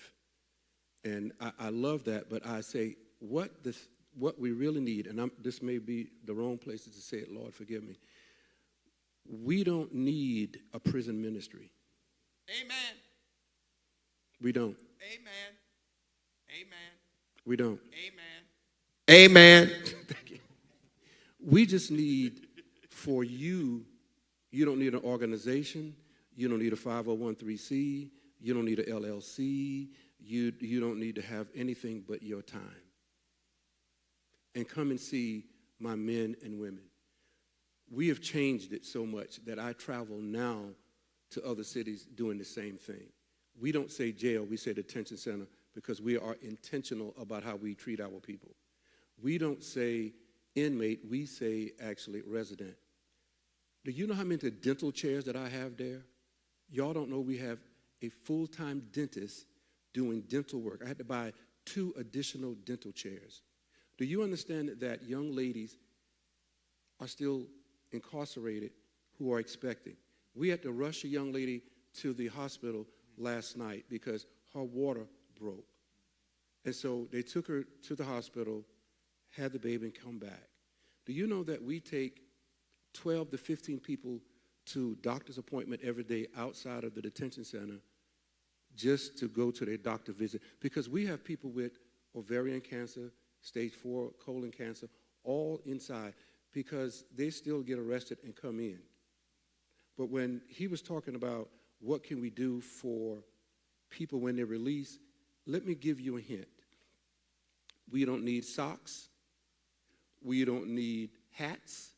And I love that, but I say what we really need, and this may be the wrong place to say it, Lord, forgive me. We don't need a prison ministry. Amen. We don't. Amen. Amen. We don't. Amen. Amen. We just need for you don't need an organization. You don't need a 501(c)(3). You don't need an LLC. You don't need to have anything but your time. And come and see my men and women. We have changed it so much that I travel now to other cities doing the same thing. We don't say jail, we say detention center, because we are intentional about how we treat our people. We don't say inmate, we say actually resident. Do you know how many dental chairs that I have there? Y'all don't know we have a full-time dentist doing dental work. I had to buy 2 additional dental chairs. Do you understand that young ladies are still incarcerated who are expecting? We had to rush a young lady to the hospital last night because her water broke. And so they took her to the hospital, had the baby, and come back. Do you know that we take 12 to 15 people to doctor's appointment every day outside of the detention center just to go to their doctor visit? Because we have people with ovarian cancer, stage 4 colon cancer, all inside, because they still get arrested and come in. But when he was talking about what can we do for people when they're released, let me give you a hint. We don't need socks. We don't need hats.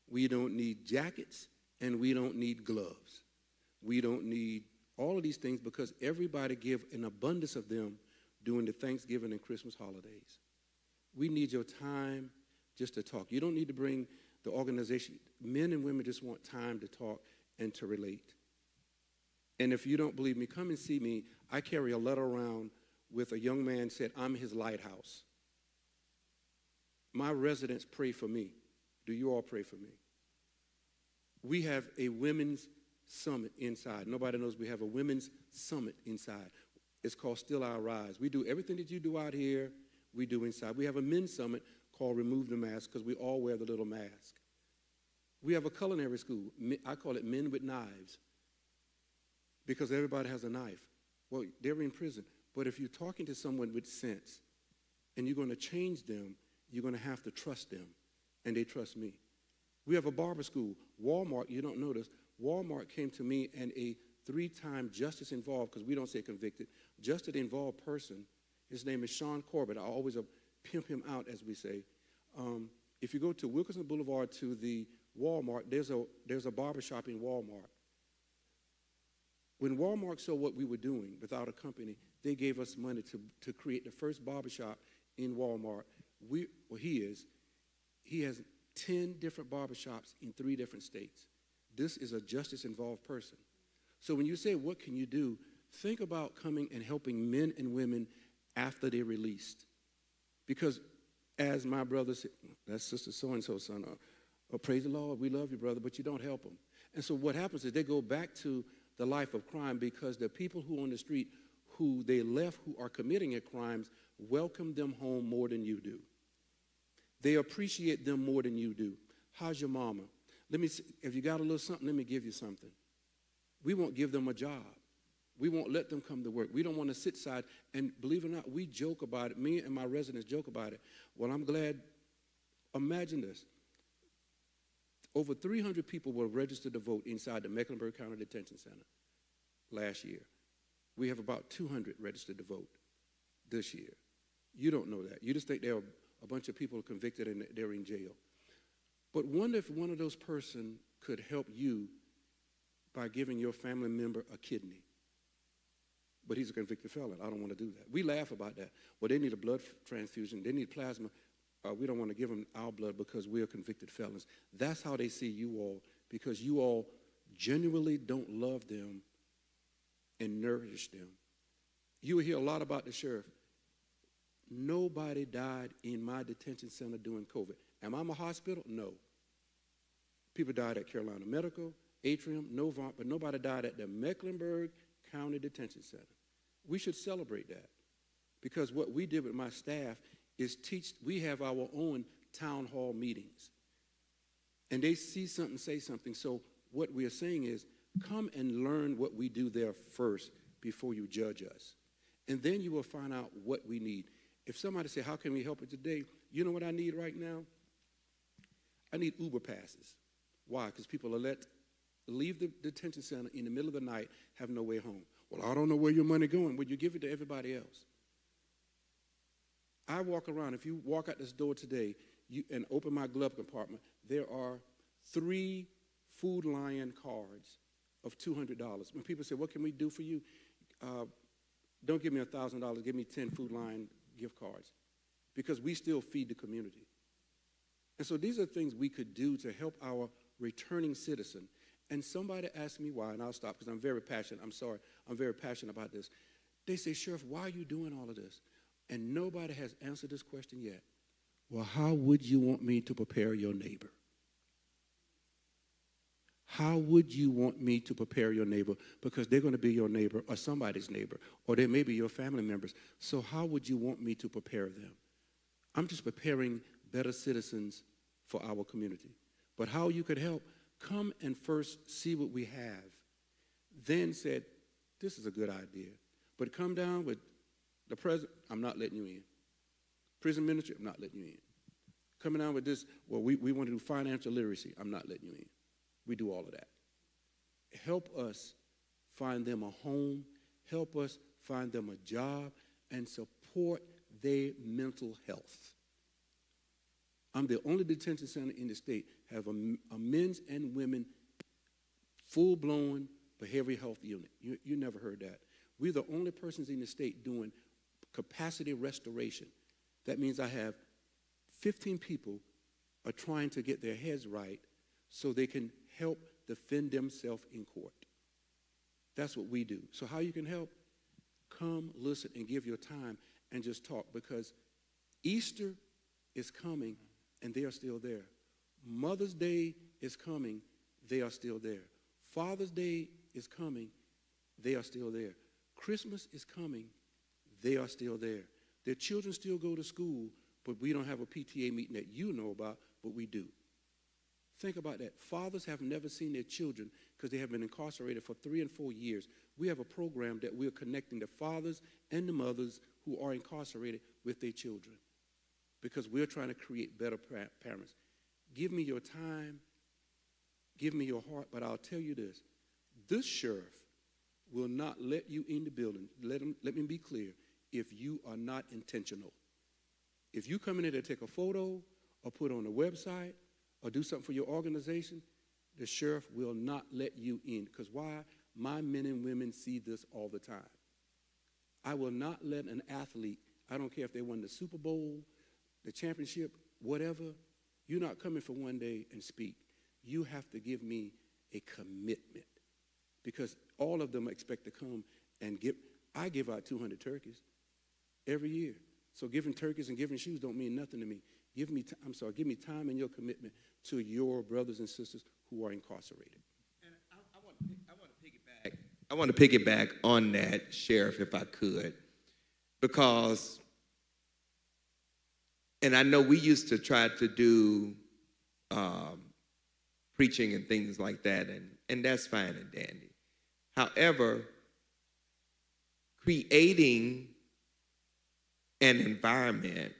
We don't need jackets. And we don't need gloves. We don't need all of these things because everybody give an abundance of them during the Thanksgiving and Christmas holidays. We need your time just to talk. You don't need to bring the organization. Men and women just want time to talk and to relate. And if you don't believe me, come and see me. I carry a letter around with a young man said, I'm his lighthouse. My residents pray for me. Do you all pray for me? We have a women's summit inside. Nobody knows we have a women's summit inside. It's called Still Our Rise. We do everything that you do out here, we do inside. We have a men's summit called Remove the Mask because we all wear the little mask. We have a culinary school. I call it Men with Knives because everybody has a knife. Well, they're in prison. But if you're talking to someone with sense and you're going to change them, you're going to have to trust them, and they trust me. We have a barber school. Walmart, you don't know this, Walmart came to me and a 3-time justice involved, because we don't say convicted, justice involved person, his name is Sean Corbett. I always pimp him out, as we say. If you go to Wilkinson Boulevard to the Walmart, there's a barbershop in Walmart. When Walmart saw what we were doing without a company, they gave us money to create the first barbershop in Walmart. He has 10 different barbershops in 3 different states. This is a justice-involved person. So when you say, what can you do? Think about coming and helping men and women after they're released. Because as my brother said, that's Sister so-and-so, son, praise the Lord, we love you, brother, but you don't help them. And so what happens is they go back to the life of crime because the people who are on the street who they left who are committing crimes welcome them home more than you do. They appreciate them more than you do. How's your mama? If you got a little something, let me give you something. We won't give them a job. We won't let them come to work. We don't want to sit side. And believe it or not, we joke about it. Me and my residents joke about it. Well, I'm glad. Imagine this. Over 300 people were registered to vote inside the Mecklenburg County Detention Center last year. We have about 200 registered to vote this year. You don't know that. You just think there are a bunch of people convicted and they're in jail. But wonder if one of those persons could help you by giving your family member a kidney. But he's a convicted felon. I don't want to do that. We laugh about that. Well, they need a blood transfusion. They need plasma. We don't want to give them our blood because we are convicted felons. That's how they see you all, because you all genuinely don't love them and nourish them. You will hear a lot about the sheriff. Nobody died in my detention center during COVID. Am I in a hospital? No. People died at Carolina Medical, Atrium, Novant, but nobody died at the Mecklenburg County Detention Center. We should celebrate that, because what we did with my staff is we have our own town hall meetings. And they see something, say something. So what we are saying is, come and learn what we do there first before you judge us. And then you will find out what we need. If somebody say, how can we help you today? You know what I need right now? I need Uber passes. Why? Because people are leave the detention center in the middle of the night, have no way home. Well, I don't know where your money going. Well, you give it to everybody else. I walk around. If you walk out this door today and open my glove compartment, there are 3 Food Lion cards of $200. When people say, what can we do for you? Don't give me $1,000. Give me 10 Food Lion gift cards, because we still feed the community. And so these are things we could do to help our returning citizen. And somebody asked me why, and I'll stop because I'm very passionate. I'm sorry. I'm very passionate about this. They say, Sheriff, why are you doing all of this? And nobody has answered this question yet. Well, how would you want me to prepare your neighbor? How would you want me to prepare your neighbor? Because they're going to be your neighbor or somebody's neighbor, or they may be your family members. So how would you want me to prepare them? I'm just preparing better citizens for our community. But how you could help, come and first see what we have. Then said, this is a good idea. But come down with the president, I'm not letting you in. Prison ministry, I'm not letting you in. Coming down with this, well, we want to do financial literacy, I'm not letting you in. We do all of that. Help us find them a home. Help us find them a job, and support their mental health. I'm the only detention center in the state have a men's and women full-blown behavioral health unit. You never heard that. We're the only persons in the state doing capacity restoration. That means I have 15 people are trying to get their heads right so they can help defend themselves in court. That's what we do. So how you can help? Come, listen, and give your time and just talk, because Easter is coming and they are still there. Mother's Day is coming, they are still there. Father's Day is coming, they are still there. Christmas is coming, they are still there. Their children still go to school, but we don't have a PTA meeting that you know about, but we do. Think about that. Fathers have never seen their children because they have been incarcerated for 3 and 4 years. We have a program that we're connecting the fathers and the mothers who are incarcerated with their children, because we're trying to create better parents. Give me your time, give me your heart, but I'll tell you this. This sheriff will not let you in the building, let me be clear, if you are not intentional. If you come in here to take a photo or put on a website or do something for your organization, the sheriff will not let you in. Because why? My men and women see this all the time. I will not let an athlete, I don't care if they won the Super Bowl, the championship, whatever, you're not coming for one day and speak. You have to give me a commitment, because all of them expect to come and give. I give out 200 turkeys every year. So giving turkeys and giving shoes don't mean nothing to me. Give me time and your commitment to your brothers and sisters who are incarcerated. And I want to piggyback on that, Sheriff, if I could, because, and I know we used to try to do preaching and things like that, and that's fine and dandy. However, creating an environment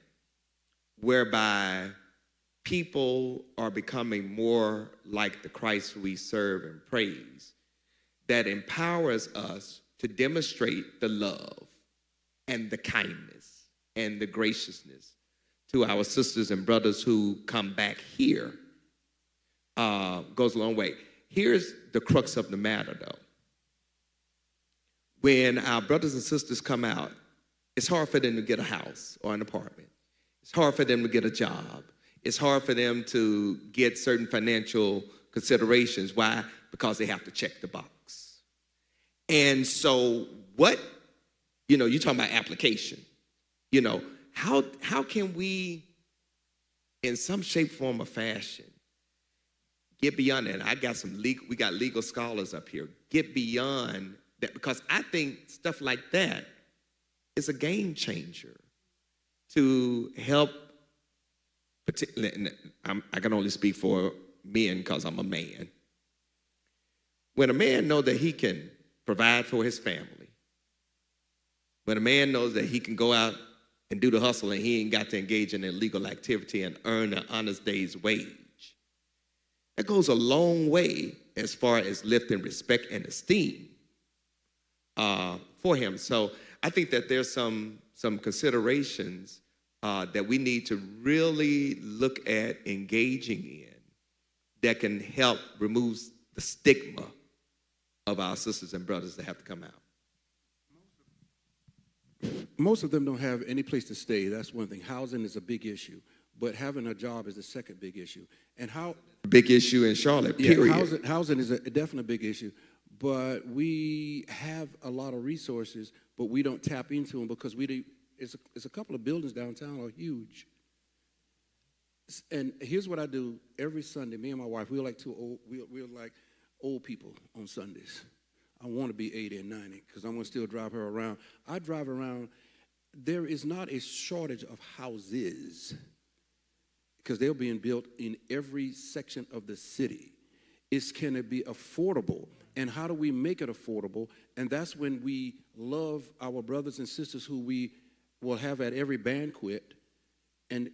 whereby people are becoming more like the Christ we serve and praise, that empowers us to demonstrate the love and the kindness and the graciousness to our sisters and brothers who come back here, goes a long way. Here's the crux of the matter, though. When our brothers and sisters come out, it's hard for them to get a house or an apartment. It's hard for them to get a job. It's hard for them to get certain financial considerations. Why? Because they have to check the box. And so what, you're talking about application. How can we, in some shape, form, or fashion, get beyond that? We got legal scholars up here. Get beyond that, because I think stuff like that is a game changer to help. I can only speak for men because I'm a man. When a man knows that he can provide for his family, when a man knows that he can go out and do the hustle and he ain't got to engage in illegal activity and earn an honest day's wage, that goes a long way as far as lifting respect and esteem for him. So I think that there's some considerations that we need to really look at engaging in that can help remove the stigma of our sisters and brothers that have to come out. Most of them don't have any place to stay. That's one thing. Housing is a big issue, but having a job is the second big issue. And big issue in Charlotte, period. Yeah, housing is a definite big issue, but we have a lot of resources, but we don't tap into them because it's a couple of buildings downtown are huge. And here's what I do every Sunday. Me and my wife, we're like old people on Sundays. I want to be 80 and 90 because I'm going to still drive her around. I drive around. There is not a shortage of houses because they're being built in every section of the city. Can it be affordable? And how do we make it affordable? And that's when we love our brothers and sisters who we will have at every banquet and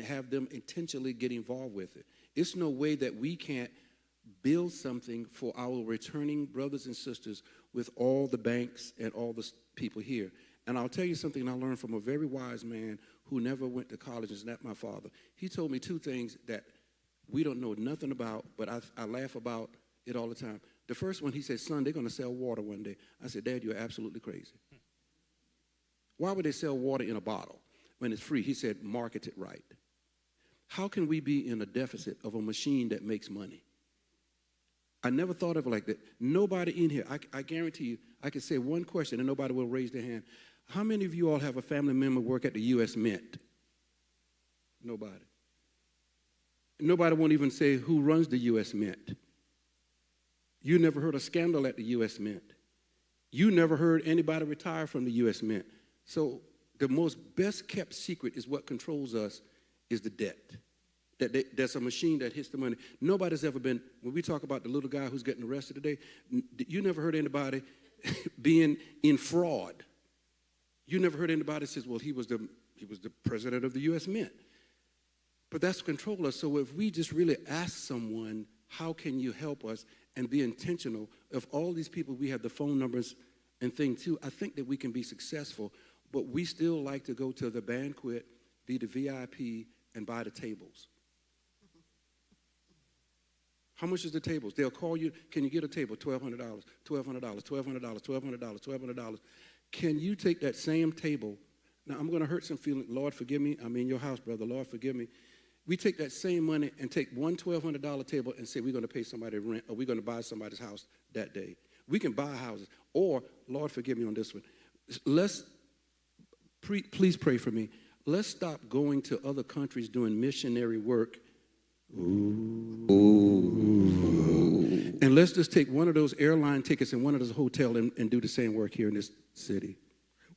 have them intentionally get involved with it. It's no way that we can't build something for our returning brothers and sisters with all the banks and all the people here. And I'll tell you something I learned from a very wise man who never went to college, is not my father. He told me two things that we don't know nothing about, but I laugh about it all the time. The first one, he said, son, they're going to sell water one day. I said, Dad, you're absolutely crazy. Why would they sell water in a bottle when it's free? He said, market it right. How can we be in a deficit of a machine that makes money? I never thought of it like that. Nobody in here, I guarantee you, I could say one question and nobody will raise their hand. How many of you all have a family member work at the U.S. Mint? Nobody. Nobody won't even say who runs the U.S. Mint. You never heard a scandal at the U.S. Mint. You never heard anybody retire from the U.S. Mint. So the most best kept secret is what controls us is the debt. That's a machine that hits the money. Nobody's ever been, when we talk about the little guy who's getting arrested today, you never heard anybody being in fraud. You never heard anybody say, well, he was the president of the U.S. Mint. But that's control us. So if we just really ask someone, how can you help us, and be intentional, of all these people, we have the phone numbers and things too, I think that we can be successful. But we still like to go to the banquet, be the VIP, and buy the tables. How much is the tables? They'll call you, can you get a table? $1,200, $1,200, $1,200, $1,200, $1,200. Can you take that same table? Now, I'm going to hurt some feelings. Lord, forgive me. I'm in your house, brother. Lord, forgive me. We take that same money and take one $1,200 table and say we're going to pay somebody rent, or we're going to buy somebody's house that day. We can buy houses. Or, Lord, forgive me on this one. Please pray for me. Let's stop going to other countries doing missionary work. And let's just take one of those airline tickets and one of those hotels and do the same work here in this city.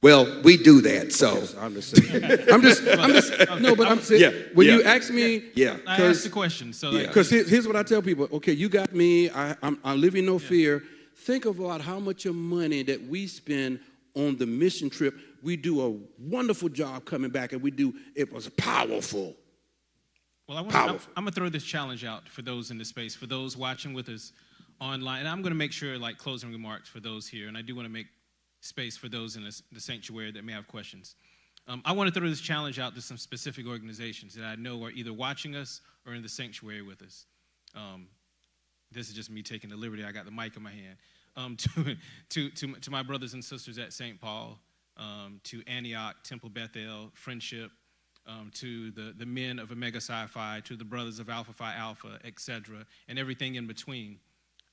Well, we do that, so. Okay, so I'm just saying. No, but I'm saying, when you ask me. Yeah. I asked the question. So Because here's what I tell people. Okay, you got me. I'm living no fear. Think about how much of money that we spend on the mission trip. We do a wonderful job coming back, and it was powerful. Well, I'm going to throw this challenge out for those in the space, for those watching with us online. And I'm going to make sure, like, closing remarks for those here. And I do want to make space for those in the sanctuary that may have questions. I want to throw this challenge out to some specific organizations that I know are either watching us or in the sanctuary with us. This is just me taking the liberty. I got the mic in my hand. To my brothers and sisters at St. Paul, to Antioch, Temple Bethel, Friendship, to the men of Omega Psi Phi, to the brothers of Alpha Phi Alpha, etc., and everything in between.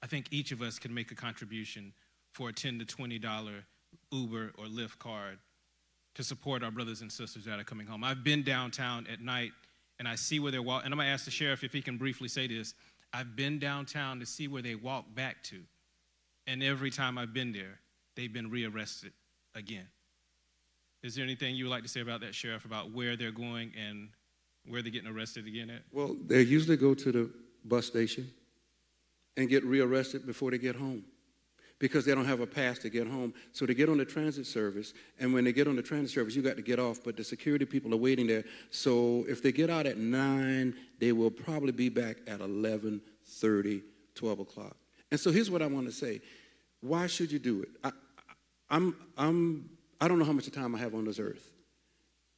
I think each of us can make a contribution for a $10 to $20 Uber or Lyft card to support our brothers and sisters that are coming home. I've been downtown at night, and I see where they're walking. And I'm going to ask the sheriff if he can briefly say this. I've been downtown to see where they walk back to, and every time I've been there, they've been rearrested again. Is there anything you would like to say about that, Sheriff, about where they're going and where they're getting arrested again at? Well, they usually go to the bus station and get rearrested before they get home, because they don't have a pass to get home. So they get on the transit service, and when they get on the transit service, you got to get off, but the security people are waiting there. So if they get out at 9, they will probably be back at 11:30, 12 o'clock. And so here's what I want to say. Why should you do it? I don't know how much time I have on this earth.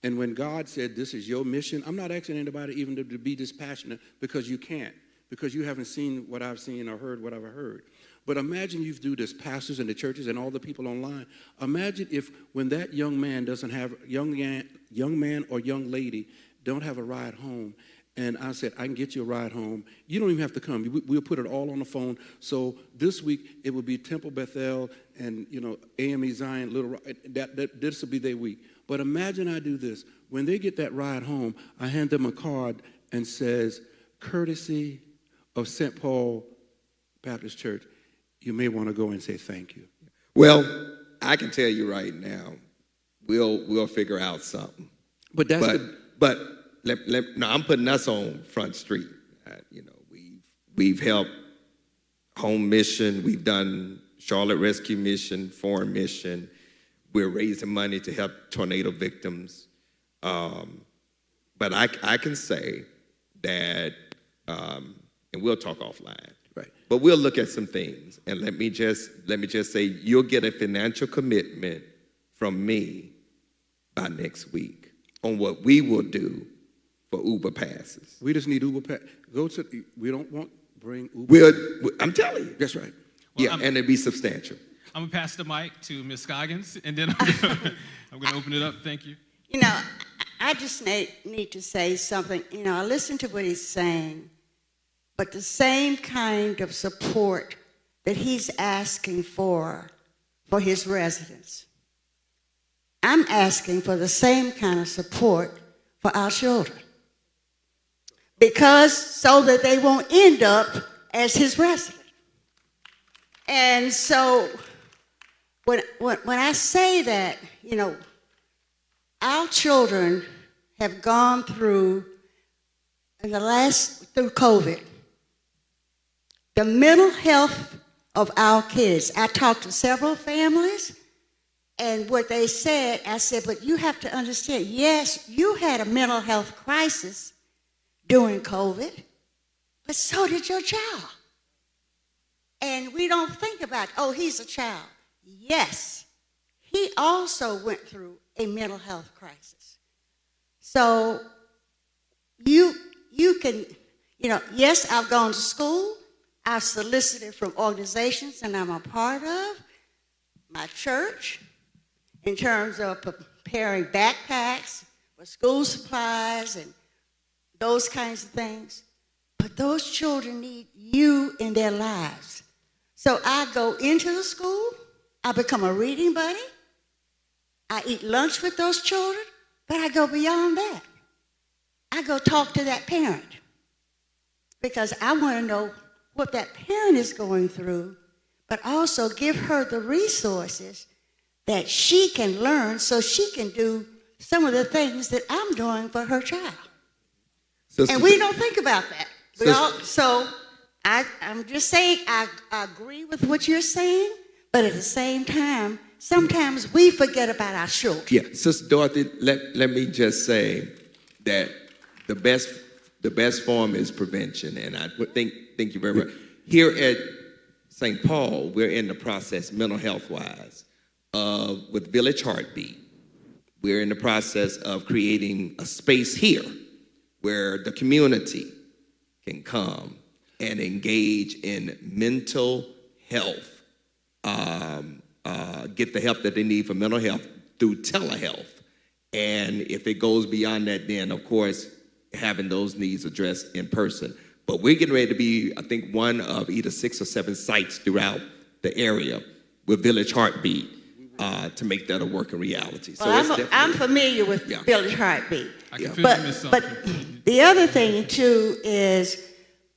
And when God said this is your mission, I'm not asking anybody even to be this passionate, because you can't, because you haven't seen what I've seen or heard what I've heard. But imagine you do this, pastors in the churches and all the people online. Imagine if when that young man doesn't have, young man or young lady don't have a ride home, and I said, I can get you a ride home. You don't even have to come. We'll put it all on the phone. So this week, it will be Temple Bethel and, AME Zion, Little Rock. This will be their week. But imagine I do this. When they get that ride home, I hand them a card and says, courtesy of St. Paul Baptist Church. You may want to go and say thank you. Well, I can tell you right now, we'll figure out something. But I'm putting us on Front Street. We've helped Home Mission. We've done Charlotte Rescue Mission, Foreign Mission. We're raising money to help tornado victims. But I can say that, and we'll talk offline, Right. But we'll look at some things, and let me just say, you'll get a financial commitment from me by next week on what we will do for Uber passes. We just need Uber pass. We don't want bring Uber. I'm telling you. That's right. Well, Yeah, and it'd be substantial. I'm gonna pass the mic to Ms. Scoggins, and then I'm gonna open it up. Thank you. You know, I just need to say something. You know, I listen to what he's saying, but the same kind of support that he's asking for his residents, I'm asking for the same kind of support for our children. Because so that they won't end up as his resident. And so when I say that, you know, our children have gone through, through COVID, the mental health of our kids. I talked to several families, and what they said, I said, but you have to understand, yes, you had a mental health crisis during COVID, but so did your child. And we don't think about, oh, he's a child. Yes, he also went through a mental health crisis. So you can, you know, yes, I've gone to school. I've solicited from organizations, and I'm a part of my church in terms of preparing backpacks for school supplies and those kinds of things. But those children need you in their lives. So I go into the school, I become a reading buddy, I eat lunch with those children, but I go beyond that. I go talk to that parent because I want to know what that parent is going through, but also give her the resources that she can learn so she can do some of the things that I'm doing for her child. And we don't think about that. I'm just saying, I agree with what you're saying, but at the same time, sometimes we forget about our children. Yeah, Sister Dorothy, let me just say that the best form is prevention, and I thank you very much. Here at St. Paul, we're in the process, mental health-wise, with Village Heartbeat. We're in the process of creating a space here where the community can come and engage in mental health, get the help that they need for mental health through telehealth. And if it goes beyond that, then, of course, having those needs addressed in person. But we're getting ready to be, I think, one of either 6 or 7 sites throughout the area with Village Heartbeat to make that a working reality. So well, I'm familiar with Village Heartbeat. But the other thing, too, is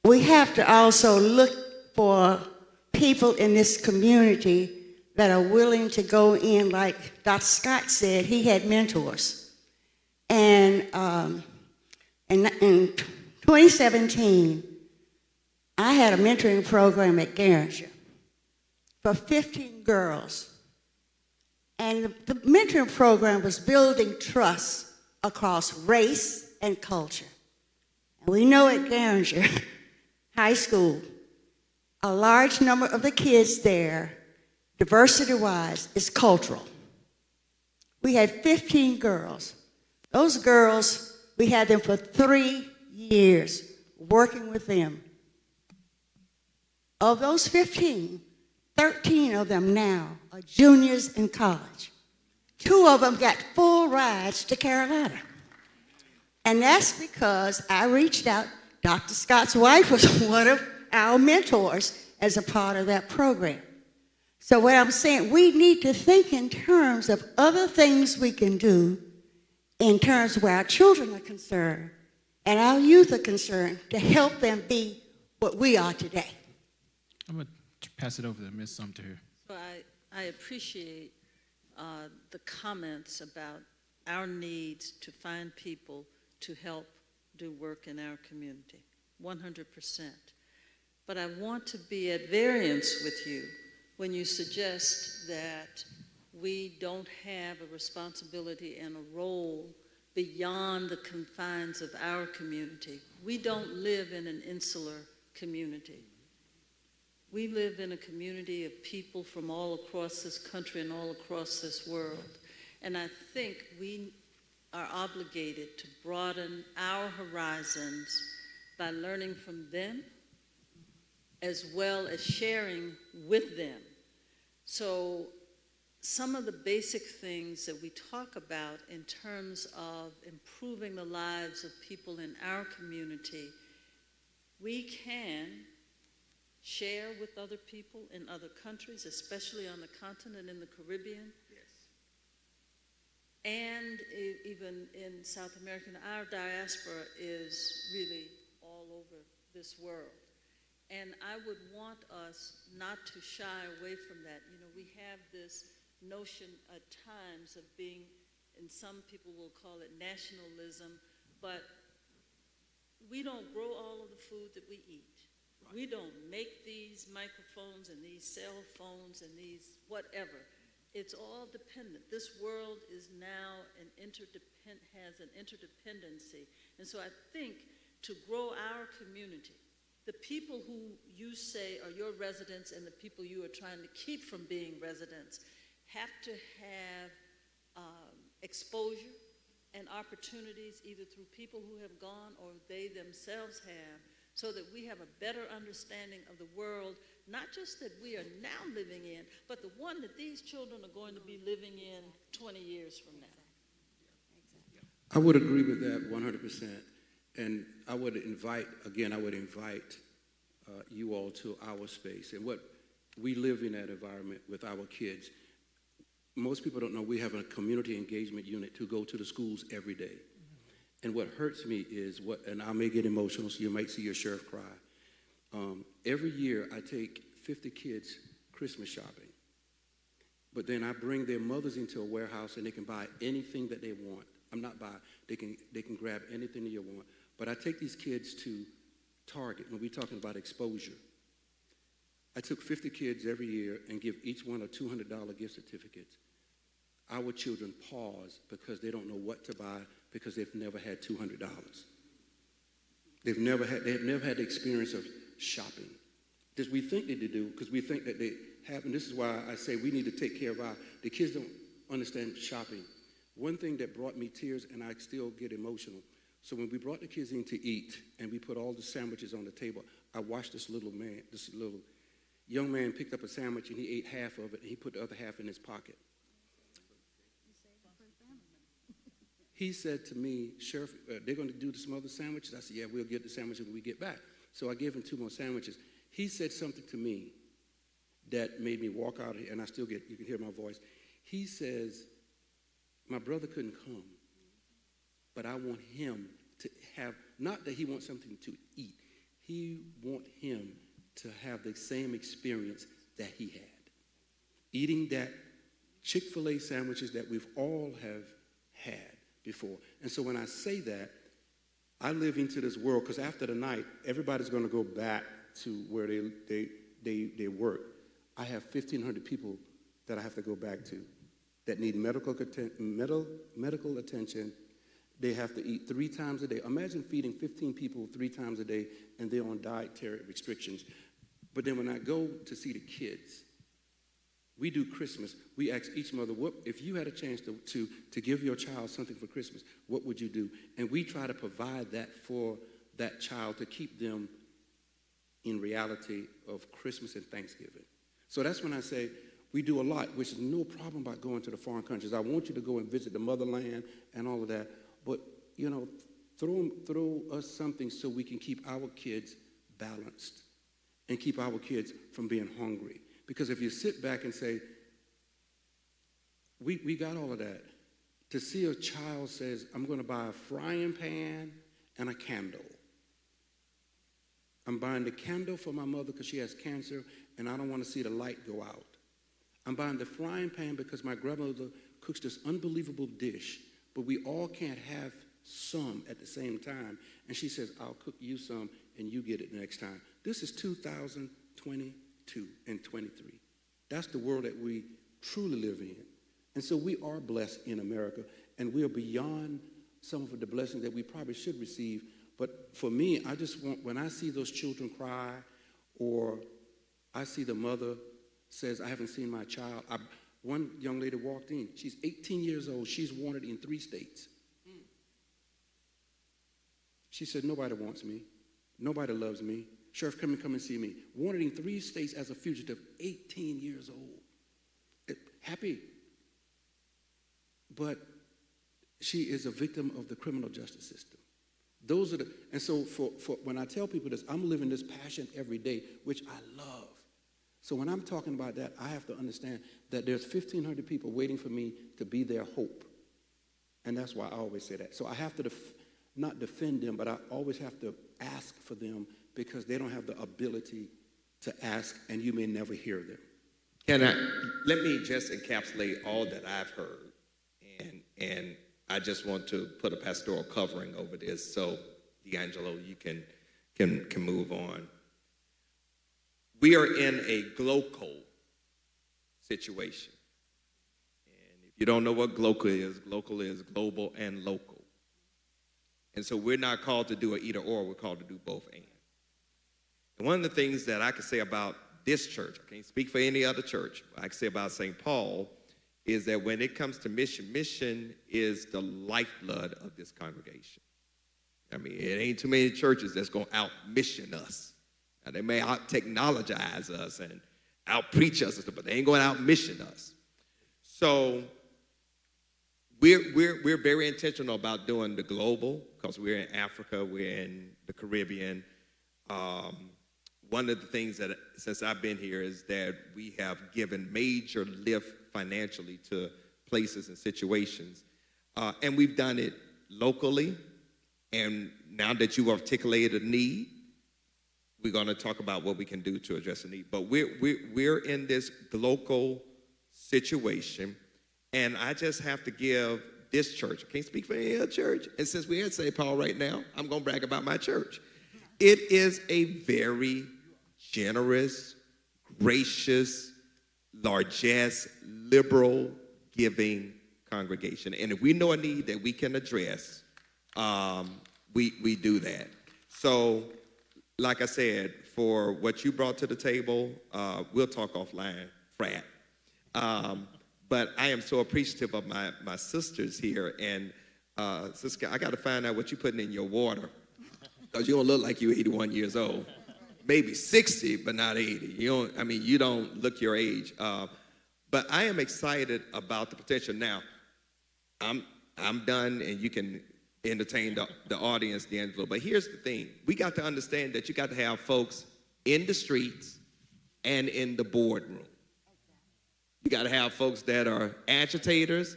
we have to also look for people in this community that are willing to go in, like Dr. Scott said, he had mentors. And in 2017, I had a mentoring program at Garinger for 15 girls. And the mentoring program was building trust across race and culture. And we know at Garinger High School, a large number of the kids there, diversity-wise, is cultural. We had 15 girls. Those girls, we had them for 3 years working with them. Of those 15, 13 of them now are juniors in college. 2 of them got full rides to Carolina. And that's because I reached out. Dr. Scott's wife was one of our mentors as a part of that program. So what I'm saying, we need to think in terms of other things we can do in terms where our children are concerned and our youth are concerned to help them be what we are today. I'm going to pass it over to Ms. Sumter. So I appreciate the comments about our needs to find people to help do work in our community, 100%. But I want to be at variance with you when you suggest that we don't have a responsibility and a role beyond the confines of our community. We don't live in an insular community. We live in a community of people from all across this country and all across this world. And I think we are obligated to broaden our horizons by learning from them as well as sharing with them. So some of the basic things that we talk about in terms of improving the lives of people in our community, we can share with other people in other countries, especially on the continent in the Caribbean. Yes. And even in South America. Our diaspora is really all over this world. And I would want us not to shy away from that. You know, we have this notion at times of being, and some people will call it nationalism, but we don't grow all of the food that we eat. Right. We don't make these microphones and these cell phones and these whatever. It's all dependent. This world is now has an interdependency. And so I think to grow our community, the people who you say are your residents and the people you are trying to keep from being residents have to have exposure and opportunities either through people who have gone or they themselves have, so that we have a better understanding of the world, not just that we are now living in, but the one that these children are going to be living in 20 years from now. I would agree with that 100%. And I would invite you all to our space. And what we live in that environment with our kids. Most people don't know we have a community engagement unit who go to the schools every day. And what hurts me is and I may get emotional, so you might see your sheriff cry. Every year I take 50 kids Christmas shopping. But then I bring their mothers into a warehouse and they can buy anything that they want. They can grab anything that you want. But I take these kids to Target when we're talking about exposure. I took 50 kids every year and give each one a $200 gift certificate. Our children pause because they don't know what to buy because they've never had $200. They've never had the experience of shopping. This we think they do because we think that they have, and this is why I say we need to take care of the kids don't understand shopping. One thing that brought me tears, and I still get emotional, so when we brought the kids in to eat and we put all the sandwiches on the table, I watched this little young man picked up a sandwich and he ate half of it and he put the other half in his pocket. He said to me, Sheriff, they're going to do some other sandwiches? I said, yeah, we'll get the sandwiches when we get back. So I gave him 2 more sandwiches. He said something to me that made me walk out of here, and you can hear my voice. He says, my brother couldn't come, but I want him to have, not that he wants something to eat, he wants him to have the same experience that he had. Eating that Chick-fil-A sandwiches that we've all have had before. And so when I say that, I live into this world, because after the night, everybody's going to go back to where they work. I have 1,500 people that I have to go back to that need medical attention. They have to eat 3 times a day. Imagine feeding 15 people 3 times a day, and they're on dietary restrictions. But then when I go to see the kids, we do Christmas. We ask each mother, what if you had a chance to give your child something for Christmas, what would you do? And we try to provide that for that child to keep them in reality of Christmas and Thanksgiving. So that's when I say we do a lot, which is no problem about going to the foreign countries. I want you to go and visit the motherland and all of that. But, you know, throw us something so we can keep our kids balanced and keep our kids from being hungry. Because if you sit back and say, we got all of that, to see a child says, I'm going to buy a frying pan and a candle. I'm buying the candle for my mother because she has cancer and I don't want to see the light go out. I'm buying the frying pan because my grandmother cooks this unbelievable dish, but we all can't have some at the same time. And she says, I'll cook you some and you get it next time. This is 2022 and 23. That's the world that we truly live in. And so we are blessed in America, and we are beyond some of the blessings that we probably should receive. But for me, I just want, when I see those children cry or I see the mother says, I haven't seen my child. One young lady walked in. She's 18 years old. She's wanted in 3 states. She said, nobody wants me. Nobody loves me. Sheriff, come and see me. Wanted in 3 states as a fugitive, 18 years old. Happy. But she is a victim of the criminal justice system. Those are the, and so for when I tell people this, I'm living this passion every day, which I love. So when I'm talking about that, I have to understand that there's 1,500 people waiting for me to be their hope. And that's why I always say that. So I have to not defend them, but I always have to ask for them because they don't have the ability to ask, and you may never hear them. Let me just encapsulate all that I've heard, and I just want to put a pastoral covering over this, so D'Angelo, you can move on. We are in a global situation. And if you don't know what global is global and local. And so we're not called to do an either or, we're called to do both and. And one of the things that I can say about this church, I can't speak for any other church, but I can say about St. Paul, is that when it comes to mission is the lifeblood of this congregation. I mean, it ain't too many churches that's going to out-mission us. Now, they may out-technologize us and out-preach us, but they ain't going to out-mission us. So we're very intentional about doing the global, because we're in Africa, we're in the Caribbean. One of the things that, since I've been here, is that we have given major lift financially to places and situations. And we've done it locally. And now that you've articulated a need, we're going to talk about what we can do to address the need. But we're in this local situation, and I just have to give this church, I can't speak for any other church, and since we're at St. Paul right now, I'm going to brag about my church. It is a very generous, gracious, largesse, liberal, giving congregation. And if we know a need that we can address, we do that. So, like I said, for what you brought to the table, we'll talk offline, frat. But I am so appreciative of my sisters here. And sister, I got to find out what you're putting in your water, because you don't look like you're 81 years old. Maybe 60, but not 80. You don't look your age. But I am excited about the potential. Now, I'm done, and you can entertain the audience, D'Angelo. But here's the thing. We got to understand that you got to have folks in the streets and in the boardroom. You got to have folks that are agitators,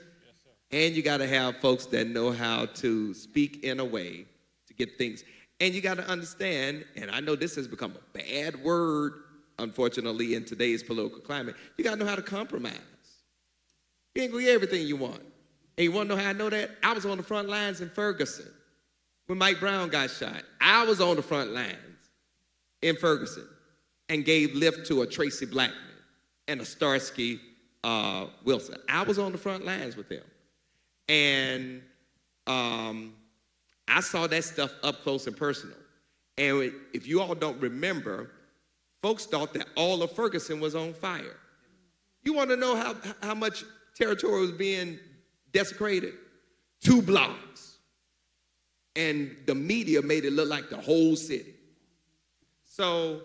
and you got to have folks that know how to speak in a way to get things. And you got to understand, and I know this has become a bad word, unfortunately, in today's political climate, you got to know how to compromise. You ain't going to get everything you want. And you want to know how I know that? I was on the front lines in Ferguson when Mike Brown got shot. I was on the front lines in Ferguson and gave lift to a Tracy Blackman and a Starsky Wilson. I was on the front lines with them. And I saw that stuff up close and personal. And if you all don't remember, folks thought that all of Ferguson was on fire. You want to know how much territory was being desecrated? 2 blocks. And the media made it look like the whole city. So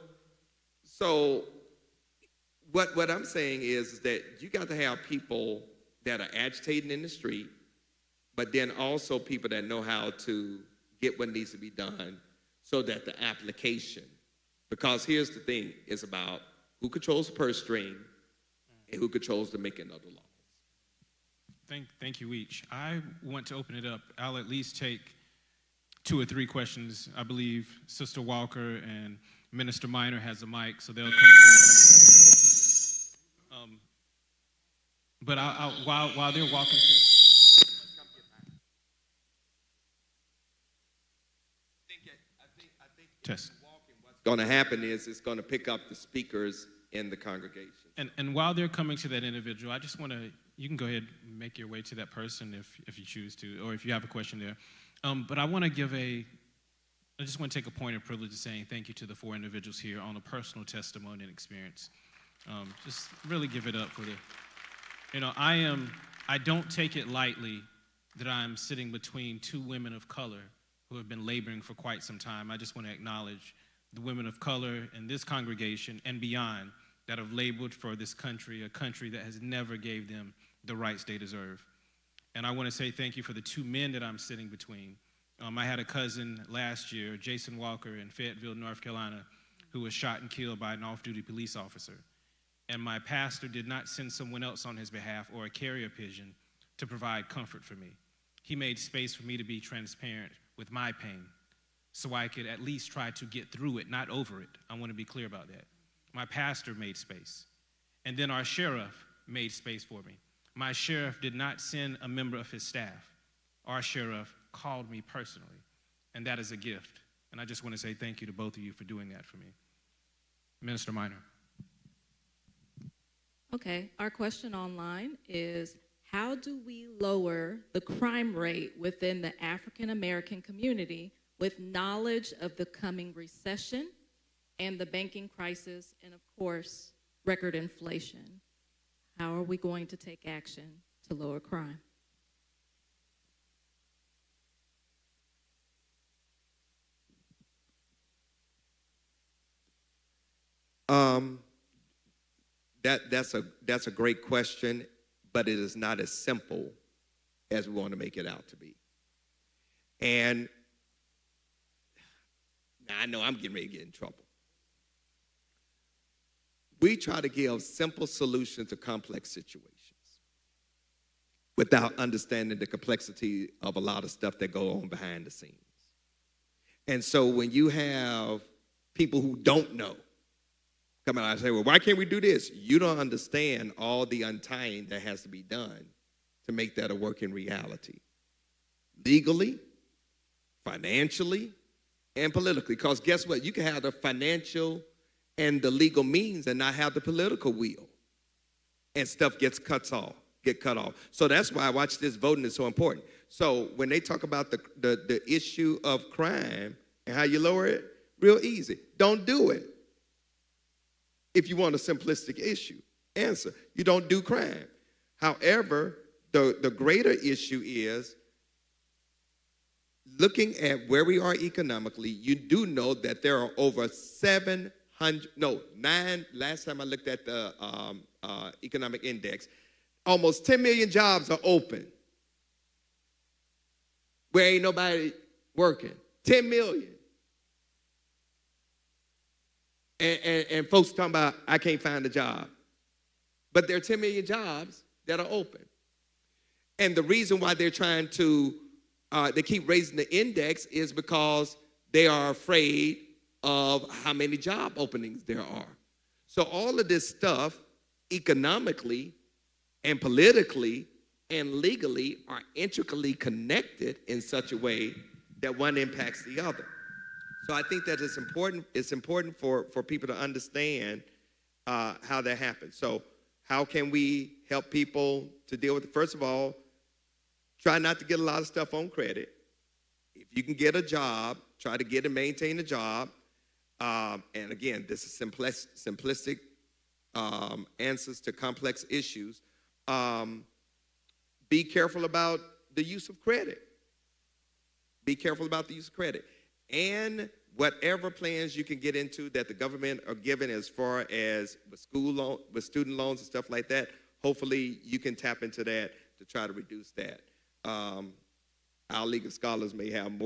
what I'm saying is that you got to have people that are agitating in the street, but then also people that know how to get what needs to be done so that the application, because here's the thing, it's about who controls the purse string and who controls the making of the law. Thank you each. I want to open it up. I'll at least take 2 or 3 questions. I believe Sister Walker and Minister Minor has a mic, so they'll come to. But while they're walking through. I think Test. What's going to happen is it's going to pick up the speakers in the congregation. And while they're coming to that individual, I just want to, you can go ahead and make your way to that person if you choose to, or if you have a question there. But I want to give a I just want to take a point of privilege of saying thank you to the 4 individuals here on a personal testimony and experience. Just really give it up for the, I don't take it lightly that I'm sitting between 2 women of color who have been laboring for quite some time. I just want to acknowledge the women of color in this congregation and beyond that have labored for this country, a country that has never gave them the rights they deserve. And I want to say thank you for the 2 men that I'm sitting between. I had a cousin last year, Jason Walker, in Fayetteville, North Carolina, who was shot and killed by an off-duty police officer. And my pastor did not send someone else on his behalf or a carrier pigeon to provide comfort for me. He made space for me to be transparent with my pain so I could at least try to get through it, not over it. I want to be clear about that. My pastor made space. And then our sheriff made space for me. My sheriff did not send a member of his staff. Our sheriff called me personally, and that is a gift. And I just want to say thank you to both of you for doing that for me. Minister Minor. Okay, our question online is, how do we lower the crime rate within the African American community with knowledge of the coming recession and the banking crisis and, of course, record inflation? How are we going to take action to lower crime? That's a great question, but it is not as simple as we want to make it out to be. And now I know I'm getting ready to get in trouble. We try to give simple solutions to complex situations without understanding the complexity of a lot of stuff that go on behind the scenes. And so when you have people who don't know come out and say, well, why can't we do this? You don't understand all the untying that has to be done to make that a working reality. Legally, financially, and politically. Because guess what? You can have the financial and the legal means and not have the political will. And stuff get cut off. So that's why watch this voting is so important. So when they talk about the issue of crime and how you lower it, real easy. Don't do it. If you want a simplistic answer, you don't do crime. However, the greater issue is looking at where we are economically. You do know that there are over 9, last time I looked at the economic index, almost 10 million jobs are open where ain't nobody working. 10 million. And folks talking about, I can't find a job. But there are 10 million jobs that are open. And the reason why they're trying to, they keep raising the index is because they are afraid of how many job openings there are. So all of this stuff, economically and politically and legally, are intricately connected in such a way that one impacts the other. So I think that it's important for people to understand how that happens. So how can we help people to deal with it? First of all, try not to get a lot of stuff on credit. If you can get a job, try to get and maintain a job. And again, this is simplistic answers to complex issues. Be careful about the use of credit. Be careful about the use of credit. And whatever plans you can get into that the government are giving as far as with student loans and stuff like that, hopefully you can tap into that to try to reduce that. Our League of Scholars may have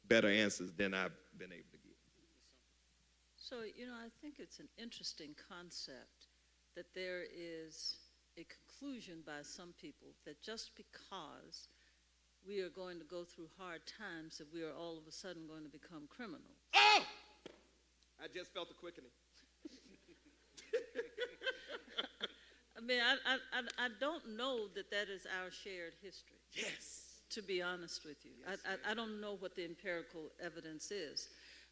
better answers than I've been able to give. So, I think it's an interesting concept that there is a conclusion by some people that just because we are going to go through hard times that we are all of a sudden going to become criminals. Oh! I just felt the quickening. I mean, I don't know that is our shared history. Yes. To be honest with you. Yes, I don't know what the empirical evidence is.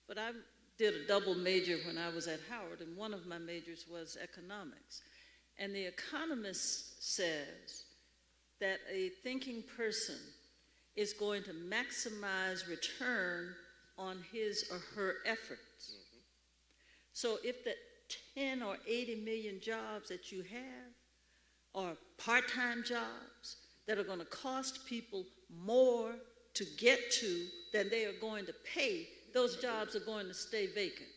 But I did a double major when I was at Howard, and one of my majors was economics. And the economist says that a thinking person is going to maximize return on his or her efforts. So if the 10 or 80 million jobs that you have are part-time jobs that are going to cost people more to get to than they are going to pay, those jobs are going to stay vacant.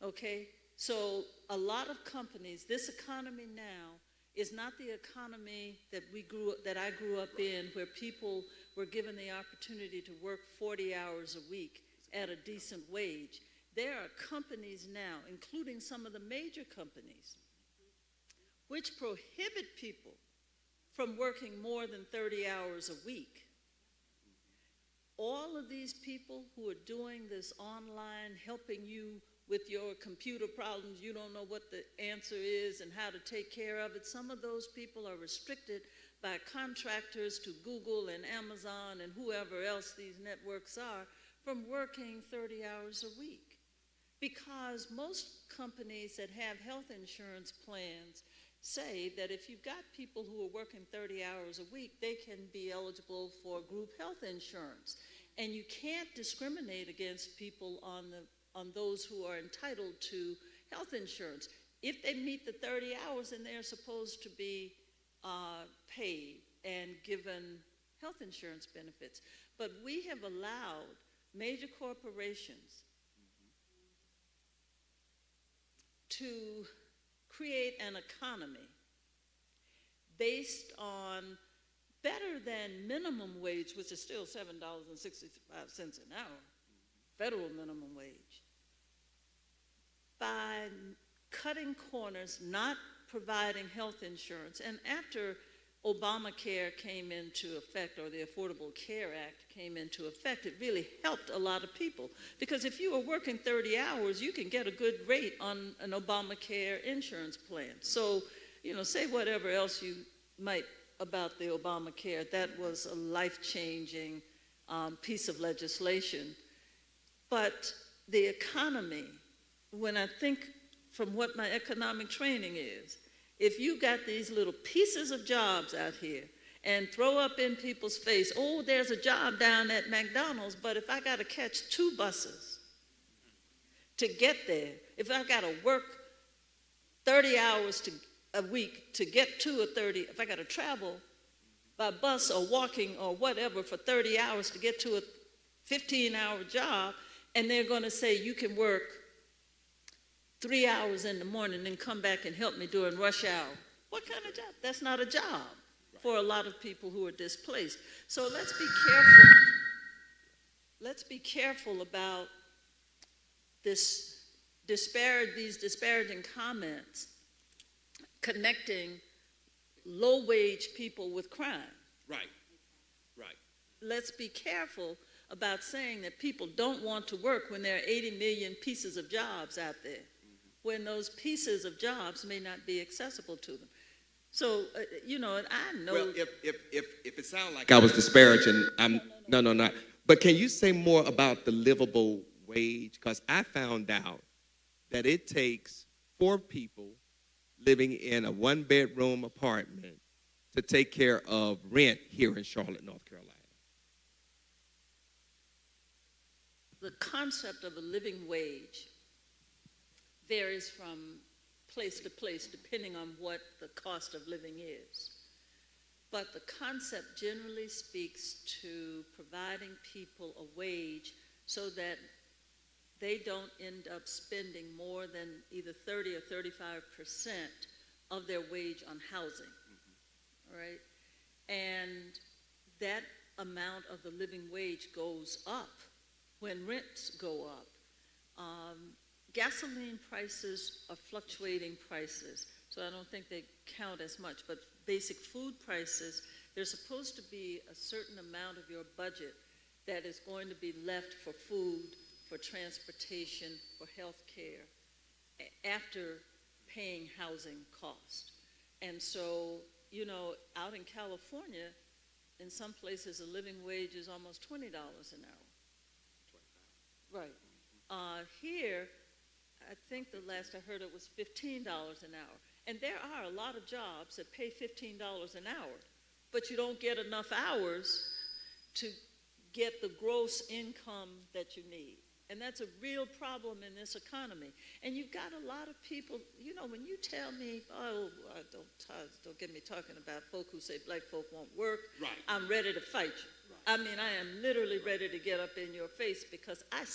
Okay? So a lot of companies, this economy now is not the economy that I grew up in, where people were given the opportunity to work 40 hours a week at a decent wage. There are companies now, including some of the major companies, which prohibit people from working more than 30 hours a week. All of these people who are doing this online, helping you with your computer problems, you don't know what the answer is and how to take care of it. Some of those people are restricted by contractors to Google and Amazon and whoever else these networks are from working 30 hours a week. Because most companies that have health insurance plans say that if you've got people who are working 30 hours a week, they can be eligible for group health insurance. And you can't discriminate against people on those who are entitled to health insurance. If they meet the 30 hours, then they're supposed to be paid and given health insurance benefits. But we have allowed major corporations to create an economy based on better than minimum wage, which is still $7.65 an hour, federal minimum wage, by cutting corners, not providing health insurance. And after Obamacare came into effect, or the Affordable Care Act came into effect, it really helped a lot of people. Because if you are working 30 hours, you can get a good rate on an Obamacare insurance plan. So, you know, say whatever else you might about the Obamacare, that was a life-changing piece of legislation. But the economy, when I think from what my economic training is, if you got these little pieces of jobs out here and throw up in people's face, oh, there's a job down at McDonald's, but if I got to catch 2 buses to get there, if I got to work 30 hours a week to get to a 30, if I got to travel by bus or walking or whatever for 30 hours to get to a 15-hour job, and they're going to say you can work 3 hours in the morning and come back and help me during rush hour. What kind of job? That's not a job for a lot of people who are displaced. So let's be careful. Let's be careful about these disparaging comments connecting low-wage people with crime. Right. Let's be careful about saying that people don't want to work when there are 80 million pieces of jobs out there, when those pieces of jobs may not be accessible to them. So, you know, and I know... Well, if it sounds like I was disparaging, no. But can you say more about the livable wage? Because I found out that it takes 4 people living in a 1-bedroom apartment to take care of rent here in Charlotte, North Carolina. The concept of a living wage varies from place to place depending on what the cost of living is. But the concept generally speaks to providing people a wage so that they don't end up spending more than either 30 or 35% of their wage on housing, all right? And that amount of the living wage goes up when rents go up. Gasoline prices are fluctuating prices, so I don't think they count as much, but basic food prices, there's supposed to be a certain amount of your budget that is going to be left for food, for transportation, for health care, after paying housing cost. And so, you know, out in California, in some places, a living wage is almost $20 an hour. Right. Here, I think the last I heard it was $15 an hour. And there are a lot of jobs that pay $15 an hour, but you don't get enough hours to get the gross income that you need. And that's a real problem in this economy. And you've got a lot of people, you know, when you tell me, oh, don't get me talking about folk who say black folk won't work, right. I'm ready to fight you. Right. I mean, I am literally ready to get up in your face because I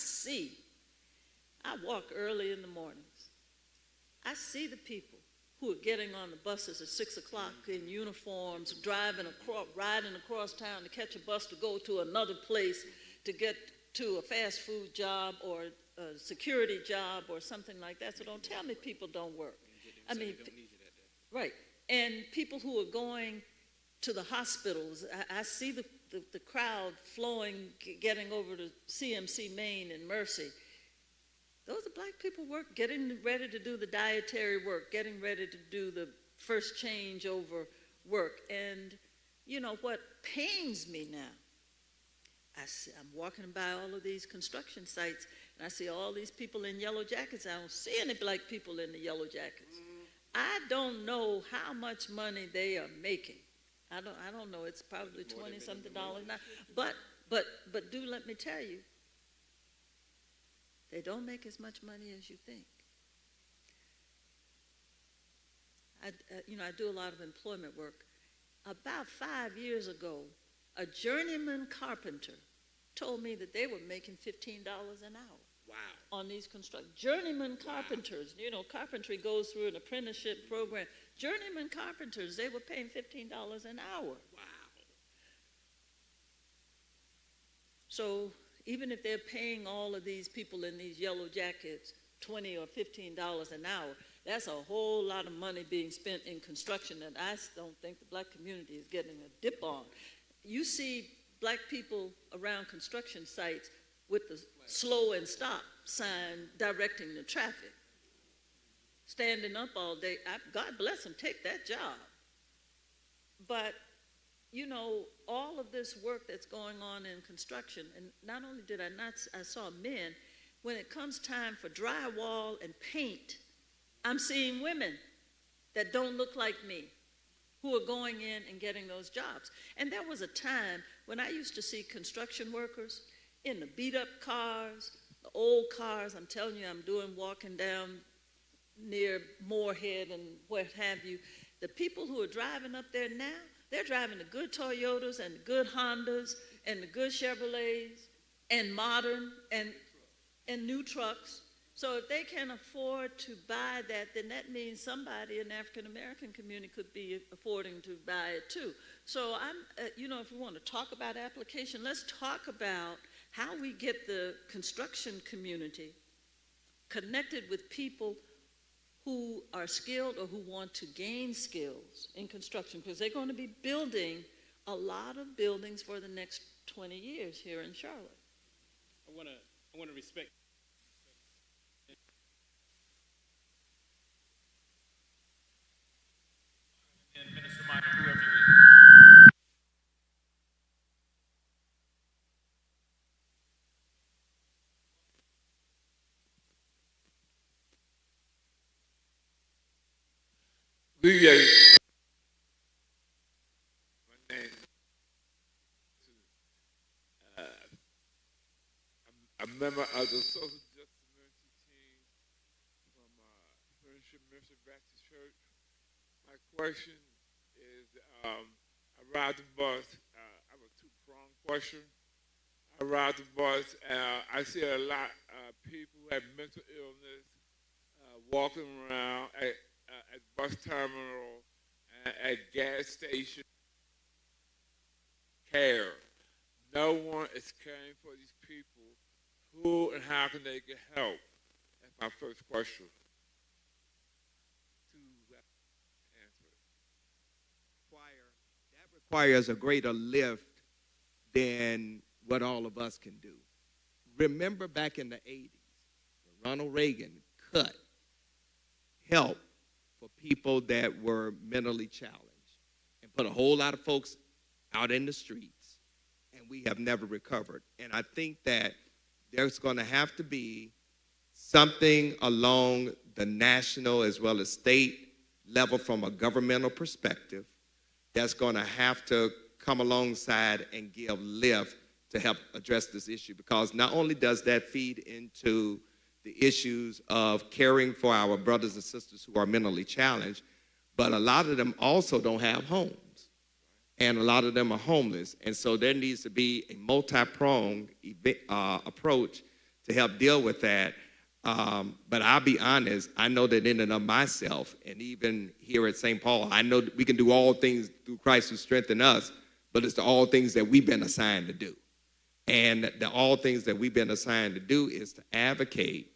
walk early in the mornings. I see the people who are getting on the buses at 6 o'clock in uniforms, riding across town to catch a bus to go to another place to get to a fast food job or a security job or something like that. So don't tell me people don't work. I mean, right. And people who are going to the hospitals, I see the crowd flowing, getting over to CMC Maine and Mercy. Those are black people getting ready to do the dietary work, getting ready to do the first changeover work. And you know what pains me now? I'm walking by all of these construction sites, and I see all these people in yellow jackets. I don't see any black people in the yellow jackets. I don't know how much money they are making. I don't know. It's probably $20-something now. But do let me tell you, they don't make as much money as you think. I do a lot of employment work. About 5 years ago, a journeyman carpenter told me that they were making $15 an hour. Wow. On these journeyman carpenters. You know, carpentry goes through an apprenticeship program. Journeyman carpenters, they were paying $15 an hour. Wow. So even if they're paying all of these people in these yellow jackets $20 or $15 an hour, that's a whole lot of money being spent in construction that I don't think the black community is getting a dip on. You see black people around construction sites with the slow and stop sign directing the traffic, standing up all day. God bless them, take that job. But, you know, all of this work that's going on in construction, and not only did I saw men, when it comes time for drywall and paint, I'm seeing women that don't look like me who are going in and getting those jobs. And there was a time when I used to see construction workers in the beat-up cars, the old cars. I'm telling you, walking down near Moorhead and what have you. The people who are driving up there now, they're driving the good Toyotas and the good Hondas and the good Chevrolets and modern and new trucks. So if they can afford to buy that, then that means somebody in the African-American community could be affording to buy it too. So if we want to talk about application, let's talk about how we get the construction community connected with people who are skilled or who want to gain skills in construction, because they're going to be building a lot of buildings for the next 20 years here in Charlotte. I want to respect. And Minister Minor, whoever you a member of the Social Justice Ministry team from Friendship Ministry Baptist Church. My question is, I ride the bus. I have a two-pronged question. I ride the bus. I see a lot of people who have mental illness walking around at bus terminal, at gas station. Care. No one is caring for these people. Who and how can they get help? That's my first question. That requires a greater lift than what all of us can do. Remember back in the 80s, when Ronald Reagan cut help for people that were mentally challenged and put a whole lot of folks out in the streets, and we have never recovered. And I think that there's going to have to be something along the national as well as state level from a governmental perspective that's going to have to come alongside and give lift to help address this issue, because not only does that feed into the issues of caring for our brothers and sisters who are mentally challenged, but a lot of them also don't have homes, and a lot of them are homeless. And so there needs to be a multi-pronged approach to help deal with that. But I'll be honest, I know that in and of myself, and even here at St. Paul, I know that we can do all things through Christ who strengthens us, but it's the all things that we've been assigned to do. And the all things that we've been assigned to do is to advocate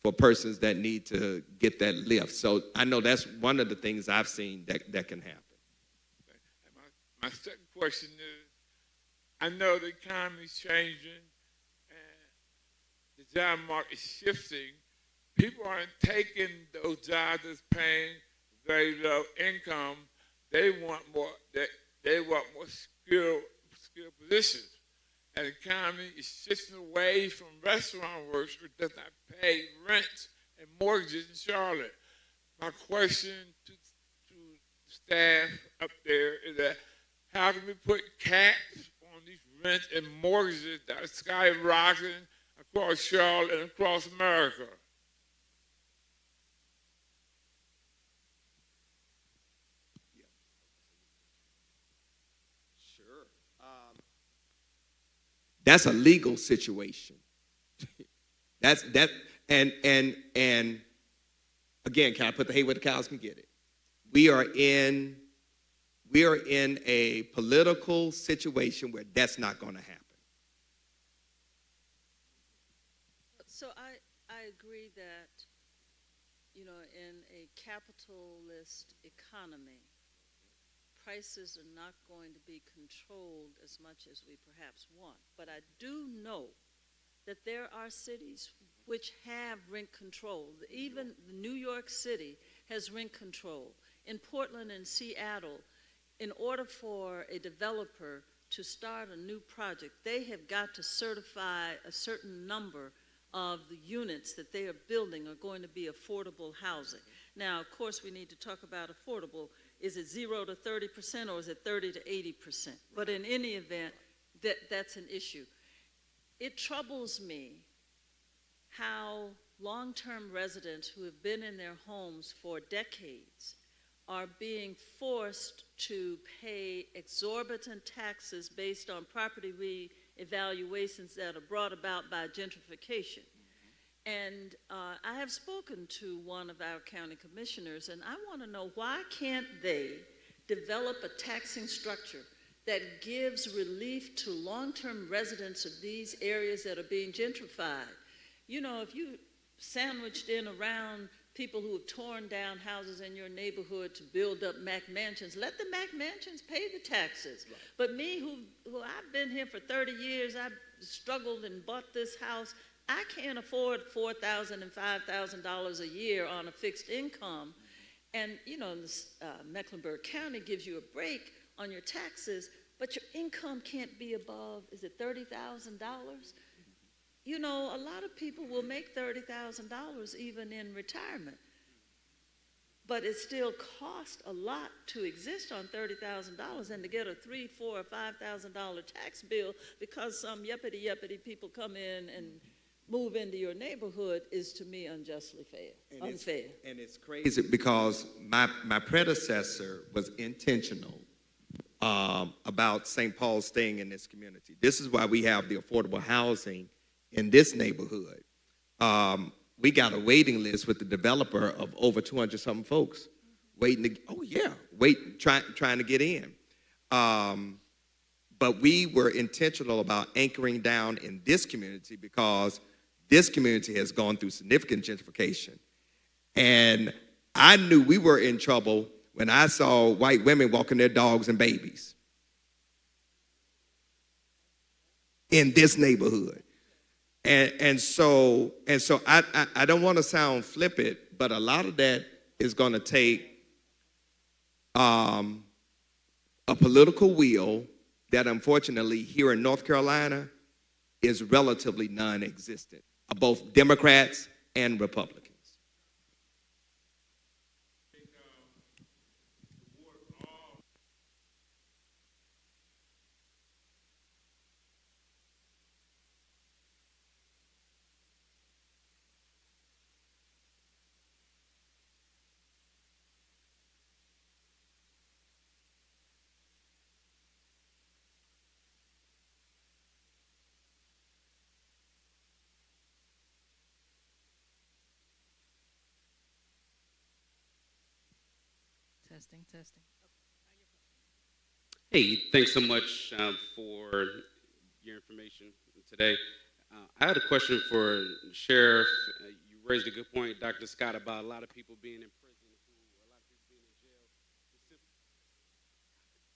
for persons that need to get that lift. So I know that's one of the things I've seen that can happen. My second question is, I know the economy is changing and the job market is shifting. People aren't taking those jobs that's paying very low income. They want more. They want more skilled positions. And the economy is shifting away from restaurant workers who does not pay rent and mortgages in Charlotte. My question to staff up there is that how can we put caps on these rent and mortgages that are skyrocketing across Charlotte and across America? That's a legal situation. And again, can I put the hay where the cows can get it? We are in a political situation where that's not going to happen. So I agree that, you know, in a capitalist economy, prices are not going to be controlled as much as we perhaps want. But I do know that there are cities which have rent control. Even New York City has rent control. In Portland and Seattle, in order for a developer to start a new project, they have got to certify a certain number of the units that they are building are going to be affordable housing. Now, of course, we need to talk about affordable. Is it 0 to 30% or is it 30 to 80%? But in any event, that's an issue. It troubles me how long-term residents who have been in their homes for decades are being forced to pay exorbitant taxes based on property re-evaluations that are brought about by gentrification. And I have spoken to one of our county commissioners, and I want to know, why can't they develop a taxing structure that gives relief to long-term residents of these areas that are being gentrified? You know, if you sandwiched in around people who have torn down houses in your neighborhood to build up Mac mansions, let the Mac mansions pay the taxes. Right. But me, who I've been here for 30 years, I've struggled and bought this house, I can't afford $4,000 and $5,000 a year on a fixed income. And, you know, Mecklenburg County gives you a break on your taxes, but your income can't be above, is it $30,000? You know, a lot of people will make $30,000 even in retirement. But it still costs a lot to exist on $30,000 and to get a $3,000, $4,000, or $5,000 tax bill because some yuppity people come in and move into your neighborhood is, to me, unjustly unfair. And it's crazy because my predecessor was intentional about St. Paul staying in this community. This is why we have the affordable housing in this neighborhood. We got a waiting list with the developer of over 200-something folks waiting to, trying to get in. But we were intentional about anchoring down in this community because this community has gone through significant gentrification. And I knew we were in trouble when I saw white women walking their dogs and babies in this neighborhood. And so I don't want to sound flippant, but a lot of that is going to take a political will that unfortunately here in North Carolina is relatively non-existent, both Democrats and Republicans. Testing, testing. Hey, thanks so much for your information today. I had a question for Sheriff. You raised a good point, Dr. Scott, about a lot of people being in prison, a lot of people being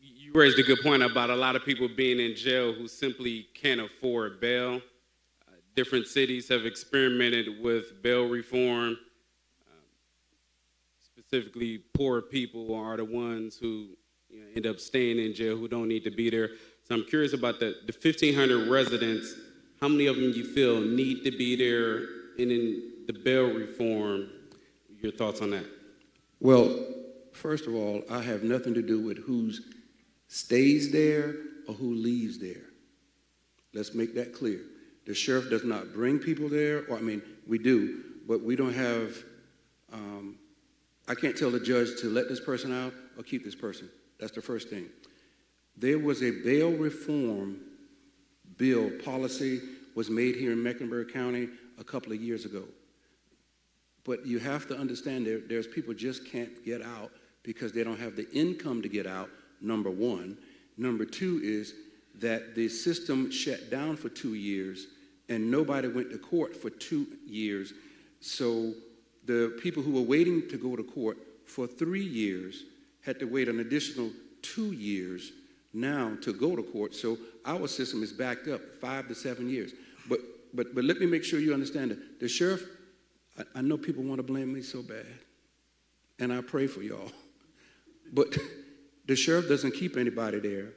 in jail. You raised a good point about a lot of people being in jail who simply can't afford bail. Different cities have experimented with bail reform. Specifically, poor people are the ones who end up staying in jail, who don't need to be there. So I'm curious about the 1,500 residents. How many of them you feel need to be there? And in the bail reform, your thoughts on that? Well, first of all, I have nothing to do with who stays there or who leaves there. Let's make that clear. The sheriff does not bring people there, or I mean, we do, but we don't have, I can't tell the judge to let this person out or keep this person. That's the first thing. There was a bail reform bill policy was made here in Mecklenburg County a couple of years ago. But you have to understand there's people just can't get out because they don't have the income to get out, number one. Number two is that the system shut down for 2 years and nobody went to court for 2 years. So the people who were waiting to go to court for 3 years had to wait an additional 2 years now to go to court. So our system is backed up 5 to 7 years. But let me make sure you understand that the sheriff, I know people want to blame me so bad, and I pray for y'all. But the sheriff doesn't keep anybody there,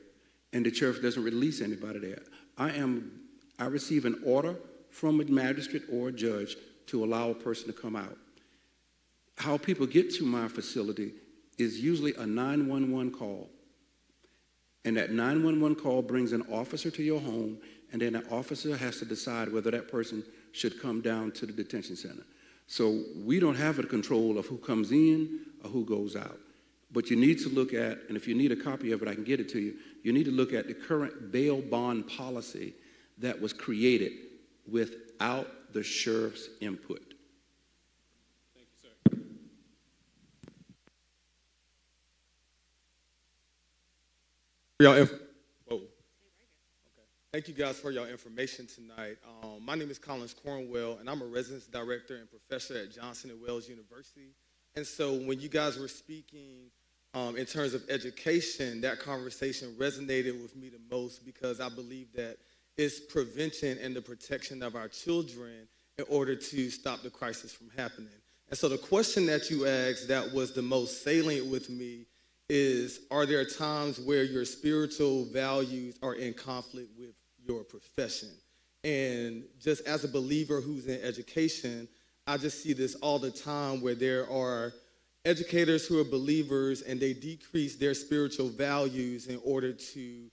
and the sheriff doesn't release anybody there. I receive an order from a magistrate or a judge to allow a person to come out. How people get to my facility is usually a 911 call. And that 911 call brings an officer to your home, and then that officer has to decide whether that person should come down to the detention center. So we don't have the control of who comes in or who goes out. But you need to look at, and if you need a copy of it, I can get it to you, you need to look at the current bail bond policy that was created without the sheriff's input. Thank you, sir. Thank you guys for your information tonight. My name is Collins Cornwell, and I'm a residence director and professor at Johnson & Wales University. And so when you guys were speaking in terms of education, that conversation resonated with me the most because I believe that it's prevention and the protection of our children in order to stop the crisis from happening. And so the question that you asked that was the most salient with me is, are there times where your spiritual values are in conflict with your profession? And just as a believer who's in education, I just see this all the time where there are educators who are believers and they decrease their spiritual values in order to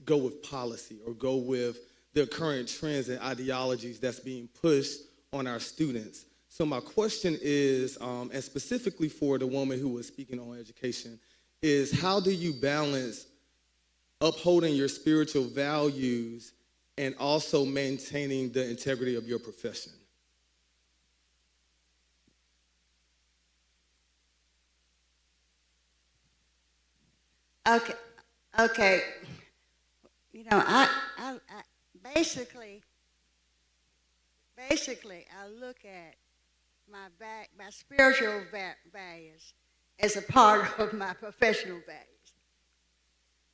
go with policy or go with the current trends and ideologies that's being pushed on our students. So my question is, and specifically for the woman who was speaking on education, is how do you balance upholding your spiritual values and also maintaining the integrity of your profession? Okay. You know, I basically, I look at my spiritual values as a part of my professional values,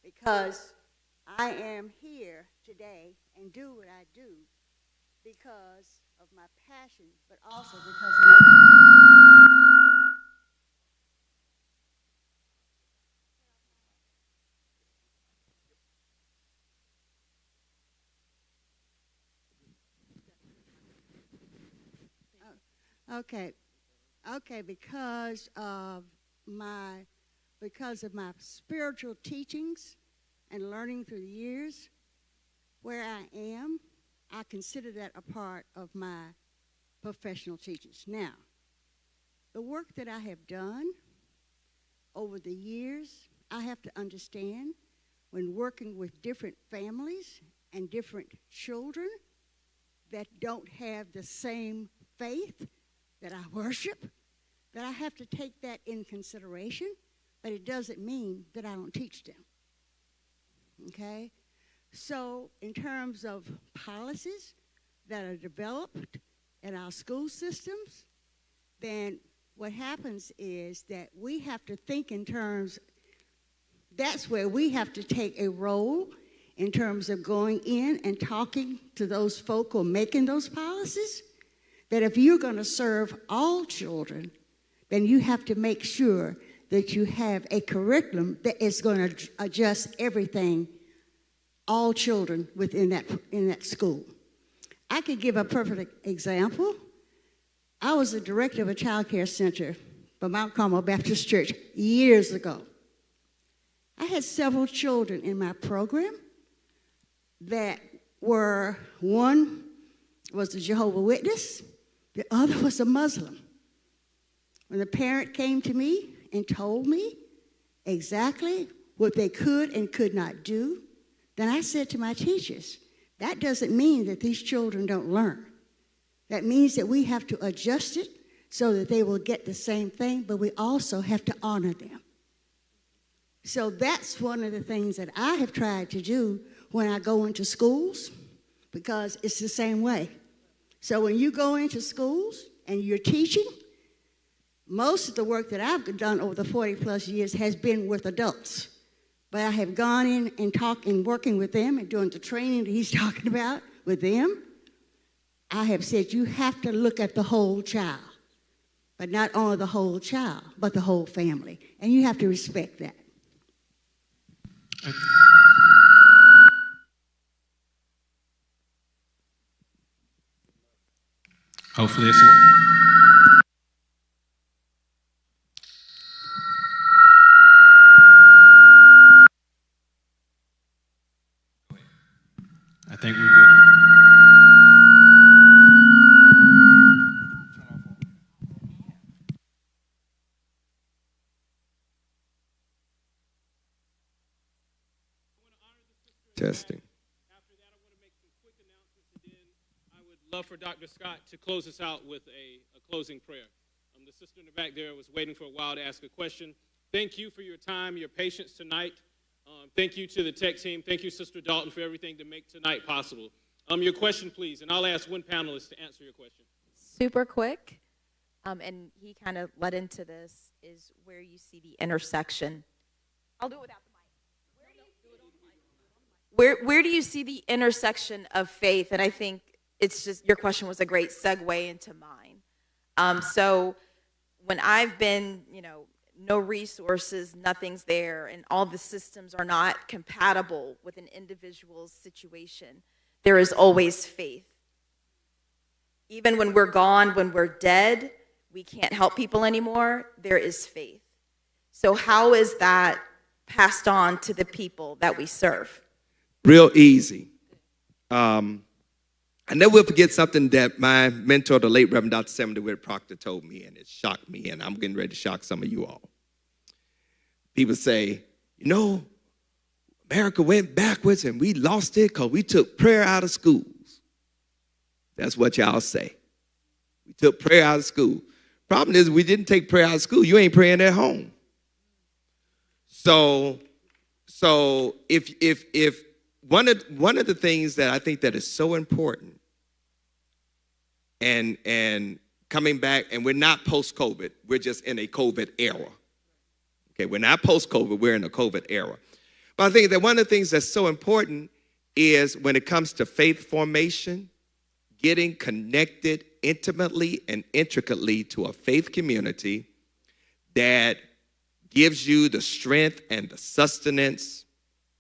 because I am here today and do what I do because of my passion, but also because of my... Okay, because of my spiritual teachings and learning through the years, where I am, I consider that a part of my professional teachings. Now, the work that I have done over the years, I have to understand when working with different families and different children that don't have the same faith that I worship, that I have to take that in consideration but it doesn't mean that I don't teach them. Okay? So in terms of policies that are developed in our school systems, then what happens is that we have to think in terms, that's where we have to take a role in terms of going in and talking to those folk who are making those policies, that if you're going to serve all children, then you have to make sure that you have a curriculum that is going to adjust everything, all children within that school. I could give a perfect example. I was the director of a child care center for Mount Carmel Baptist Church years ago. I had several children in my program that were, one was a Jehovah's Witness, the other was a Muslim. When the parent came to me and told me exactly what they could and could not do, then I said to my teachers, that doesn't mean that these children don't learn. That means that we have to adjust it so that they will get the same thing, but we also have to honor them. So that's one of the things that I have tried to do when I go into schools, because it's the same way. So when you go into schools and you're teaching, most of the work that I've done over the 40 plus years has been with adults. But I have gone in and talked and working with them and doing the training that he's talking about with them. I have said you have to look at the whole child, but not only the whole child, but the whole family. And you have to respect that. Hopefully it's working. I think we're good. Testing. After that, I want to make some quick announcements, and then I would love for Dr. Scott to close us out with a closing prayer. The sister in the back there was waiting for a while to ask a question. Thank you for your time, your patience tonight. Thank you to the tech team. Thank you, Sister Dalton, for everything to make tonight possible. Your question, please, and I'll ask one panelist to answer your question. Super quick, and he kind of led into this, is where you see the intersection. I'll do it without the mic. Where do you see the intersection of faith? And I think it's just, your question was a great segue into mine. So when I've been, no resources, nothing's there, and all the systems are not compatible with an individual's situation, there is always faith. Even when we're gone, when we're dead, we can't help people anymore, there is faith. So how is that passed on to the people that we serve? Real easy. I never will forget something that my mentor, the late Reverend Dr. Proctor, told me, and it shocked me, and I'm getting ready to shock some of you all. People say, America went backwards and we lost it because we took prayer out of schools. That's what y'all say. We took prayer out of school. Problem is, we didn't take prayer out of school. You ain't praying at home. So if one of the things that I think that is so important, and coming back, and we're not post-COVID, we're just in a COVID era. Okay, we're not post-COVID, we're in a COVID era. But I think that one of the things that's so important is when it comes to faith formation, getting connected intimately and intricately to a faith community that gives you the strength and the sustenance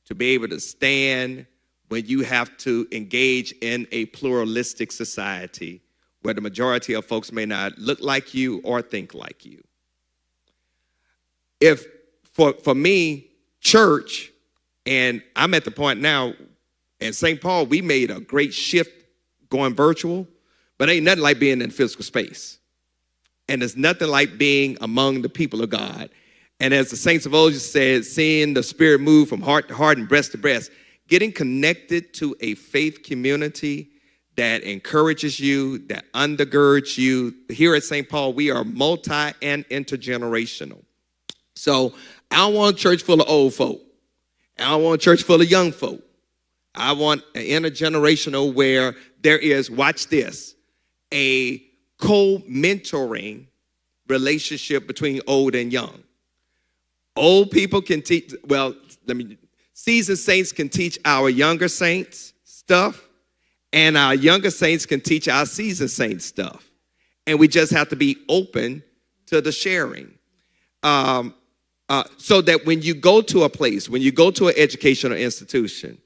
to be able to stand when you have to engage in a pluralistic society where the majority of folks may not look like you or think like you. If, for me, church, and I'm at the point now, in St. Paul, we made a great shift going virtual, but ain't nothing like being in physical space. And there's nothing like being among the people of God. And as the saints of old said, seeing the Spirit move from heart to heart and breast to breast, getting connected to a faith community that encourages you, that undergirds you. Here at St. Paul, we are multi and intergenerational. So I don't want a church full of old folk. I don't want a church full of young folk. I want an intergenerational where there is, watch this, a co-mentoring relationship between old and young. Old people can teach, seasoned saints can teach our younger saints stuff, and our younger saints can teach our seasoned saints stuff. And we just have to be open to the sharing. So that when you go to a place, when you go to an educational institution,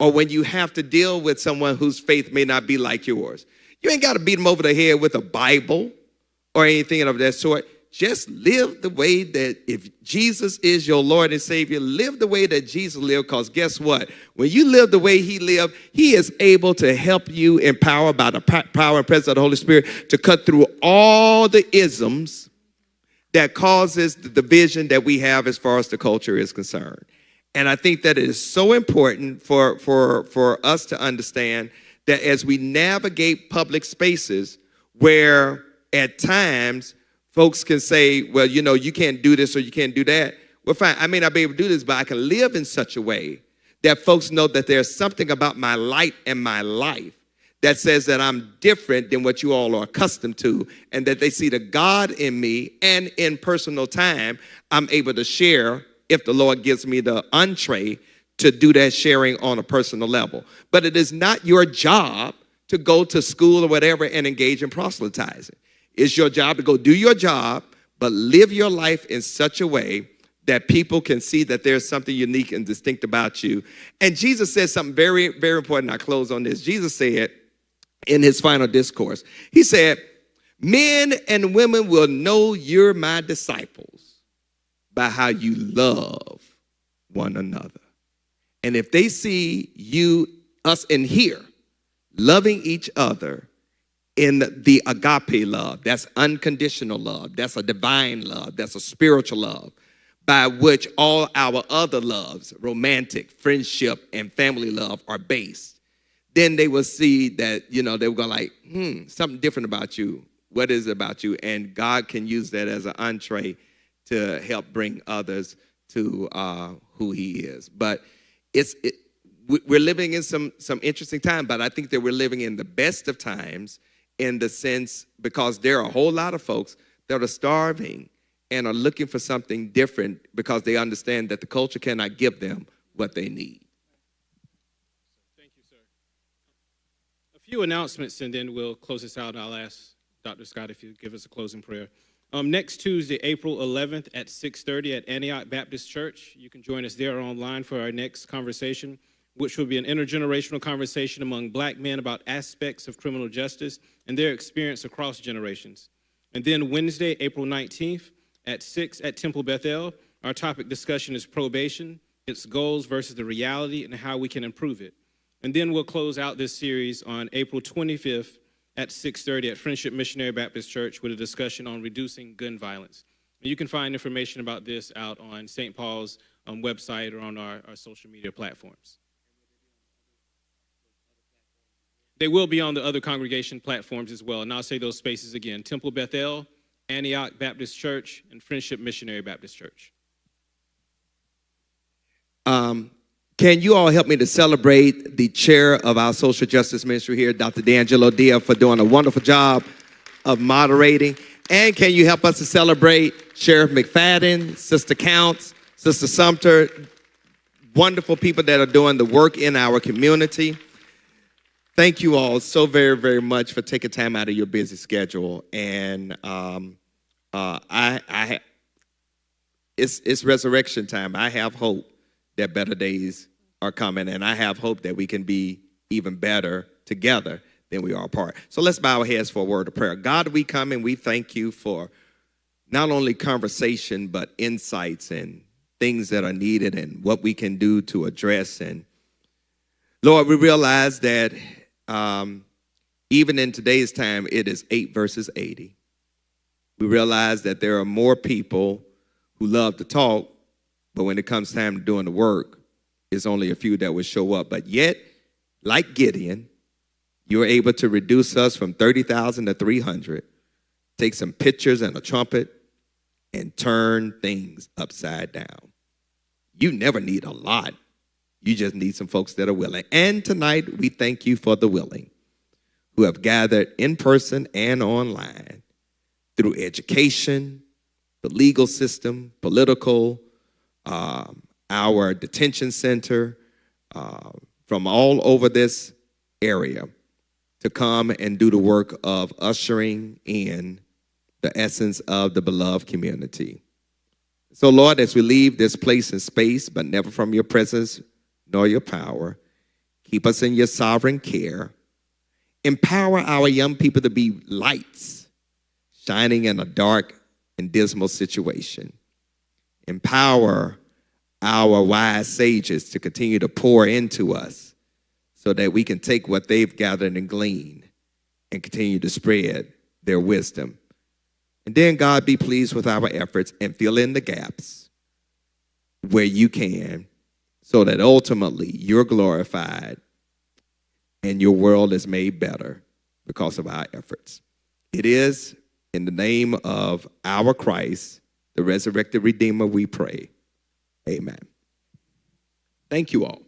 or when you have to deal with someone whose faith may not be like yours, you ain't got to beat them over the head with a Bible or anything of that sort. Just live the way that, if Jesus is your Lord and Savior, live the way that Jesus lived, because guess what? When you live the way he lived, he is able to help you, empowered by the power and presence of the Holy Spirit, to cut through all the isms that causes the division that we have as far as the culture is concerned. And I think that it is so important for us to understand that as we navigate public spaces where at times folks can say, well, you know, you can't do this or you can't do that. Well, fine, I may not be able to do this, but I can live in such a way that folks know that there's something about my light and my life that says that I'm different than what you all are accustomed to, and that they see the God in me, and in personal time, I'm able to share if the Lord gives me the entree to do that sharing on a personal level. But it is not your job to go to school or whatever and engage in proselytizing. It's your job to go do your job, but live your life in such a way that people can see that there's something unique and distinct about you. And Jesus said something very, very important. I close on this. Jesus said in his final discourse, he said, men and women will know you're my disciples by how you love one another. And if they see you, us in here, loving each other in the agape love, that's unconditional love, that's a divine love, that's a spiritual love, by which all our other loves, romantic, friendship, and family love, are based, then they will see that, you know, they will go like, something different about you. What is it about you? And God can use that as an entree to help bring others to who he is. But we're living in some interesting time, but I think that we're living in the best of times, in the sense, because there are a whole lot of folks that are starving and are looking for something different because they understand that the culture cannot give them what they need. Thank you, sir. A few announcements, and then we'll close this out, and I'll ask Dr. Scott if you'd give us a closing prayer. Next Tuesday, April 11th at 6:30 at Antioch Baptist Church. You can join us there online for our next conversation, which will be an intergenerational conversation among black men about aspects of criminal justice and their experience across generations. And then Wednesday, April 19th at 6 at Temple Bethel, our topic discussion is probation, its goals versus the reality, and how we can improve it. And then we'll close out this series on April 25th at 6:30 at Friendship Missionary Baptist Church with a discussion on reducing gun violence. And you can find information about this out on St. Paul's website or on our social media platforms. They will be on the other congregation platforms as well. And I'll say those spaces again: Temple Bethel, Antioch Baptist Church, and Friendship Missionary Baptist Church. Can you all help me to celebrate the chair of our social justice ministry here, Dr. D'Angelo Diaz, for doing a wonderful job of moderating? And can you help us to celebrate Sheriff McFadden, Sister Counts, Sister Sumter, wonderful people that are doing the work in our community. Thank you all so very, very much for taking time out of your busy schedule. And it's resurrection time. I have hope that better days are coming, and I have hope that we can be even better together than we are apart. So let's bow our heads for a word of prayer. God, we come and we thank you for not only conversation, but insights and things that are needed and what we can do to address. And Lord, we realize that even in today's time, it is 8 versus 80. We realize that there are more people who love to talk, but when it comes time to doing the work, it's only a few that will show up. But yet, like Gideon, you were able to reduce us from 30,000 to 300, take some pictures and a trumpet, and turn things upside down. You never need a lot. You just need some folks that are willing. And tonight, we thank you for the willing who have gathered in person and online through education, the legal system, political, our detention center, from all over this area to come and do the work of ushering in the essence of the beloved community. So, Lord, as we leave this place and space, but never from your presence nor your power, keep us in your sovereign care. Empower our young people to be lights shining in a dark and dismal situation. Empower our wise sages to continue to pour into us so that we can take what they've gathered and gleaned and continue to spread their wisdom. And then, God, be pleased with our efforts and fill in the gaps where you can so that ultimately you're glorified and your world is made better because of our efforts. It is in the name of our Christ, the resurrected Redeemer, we pray. Amen. Thank you all.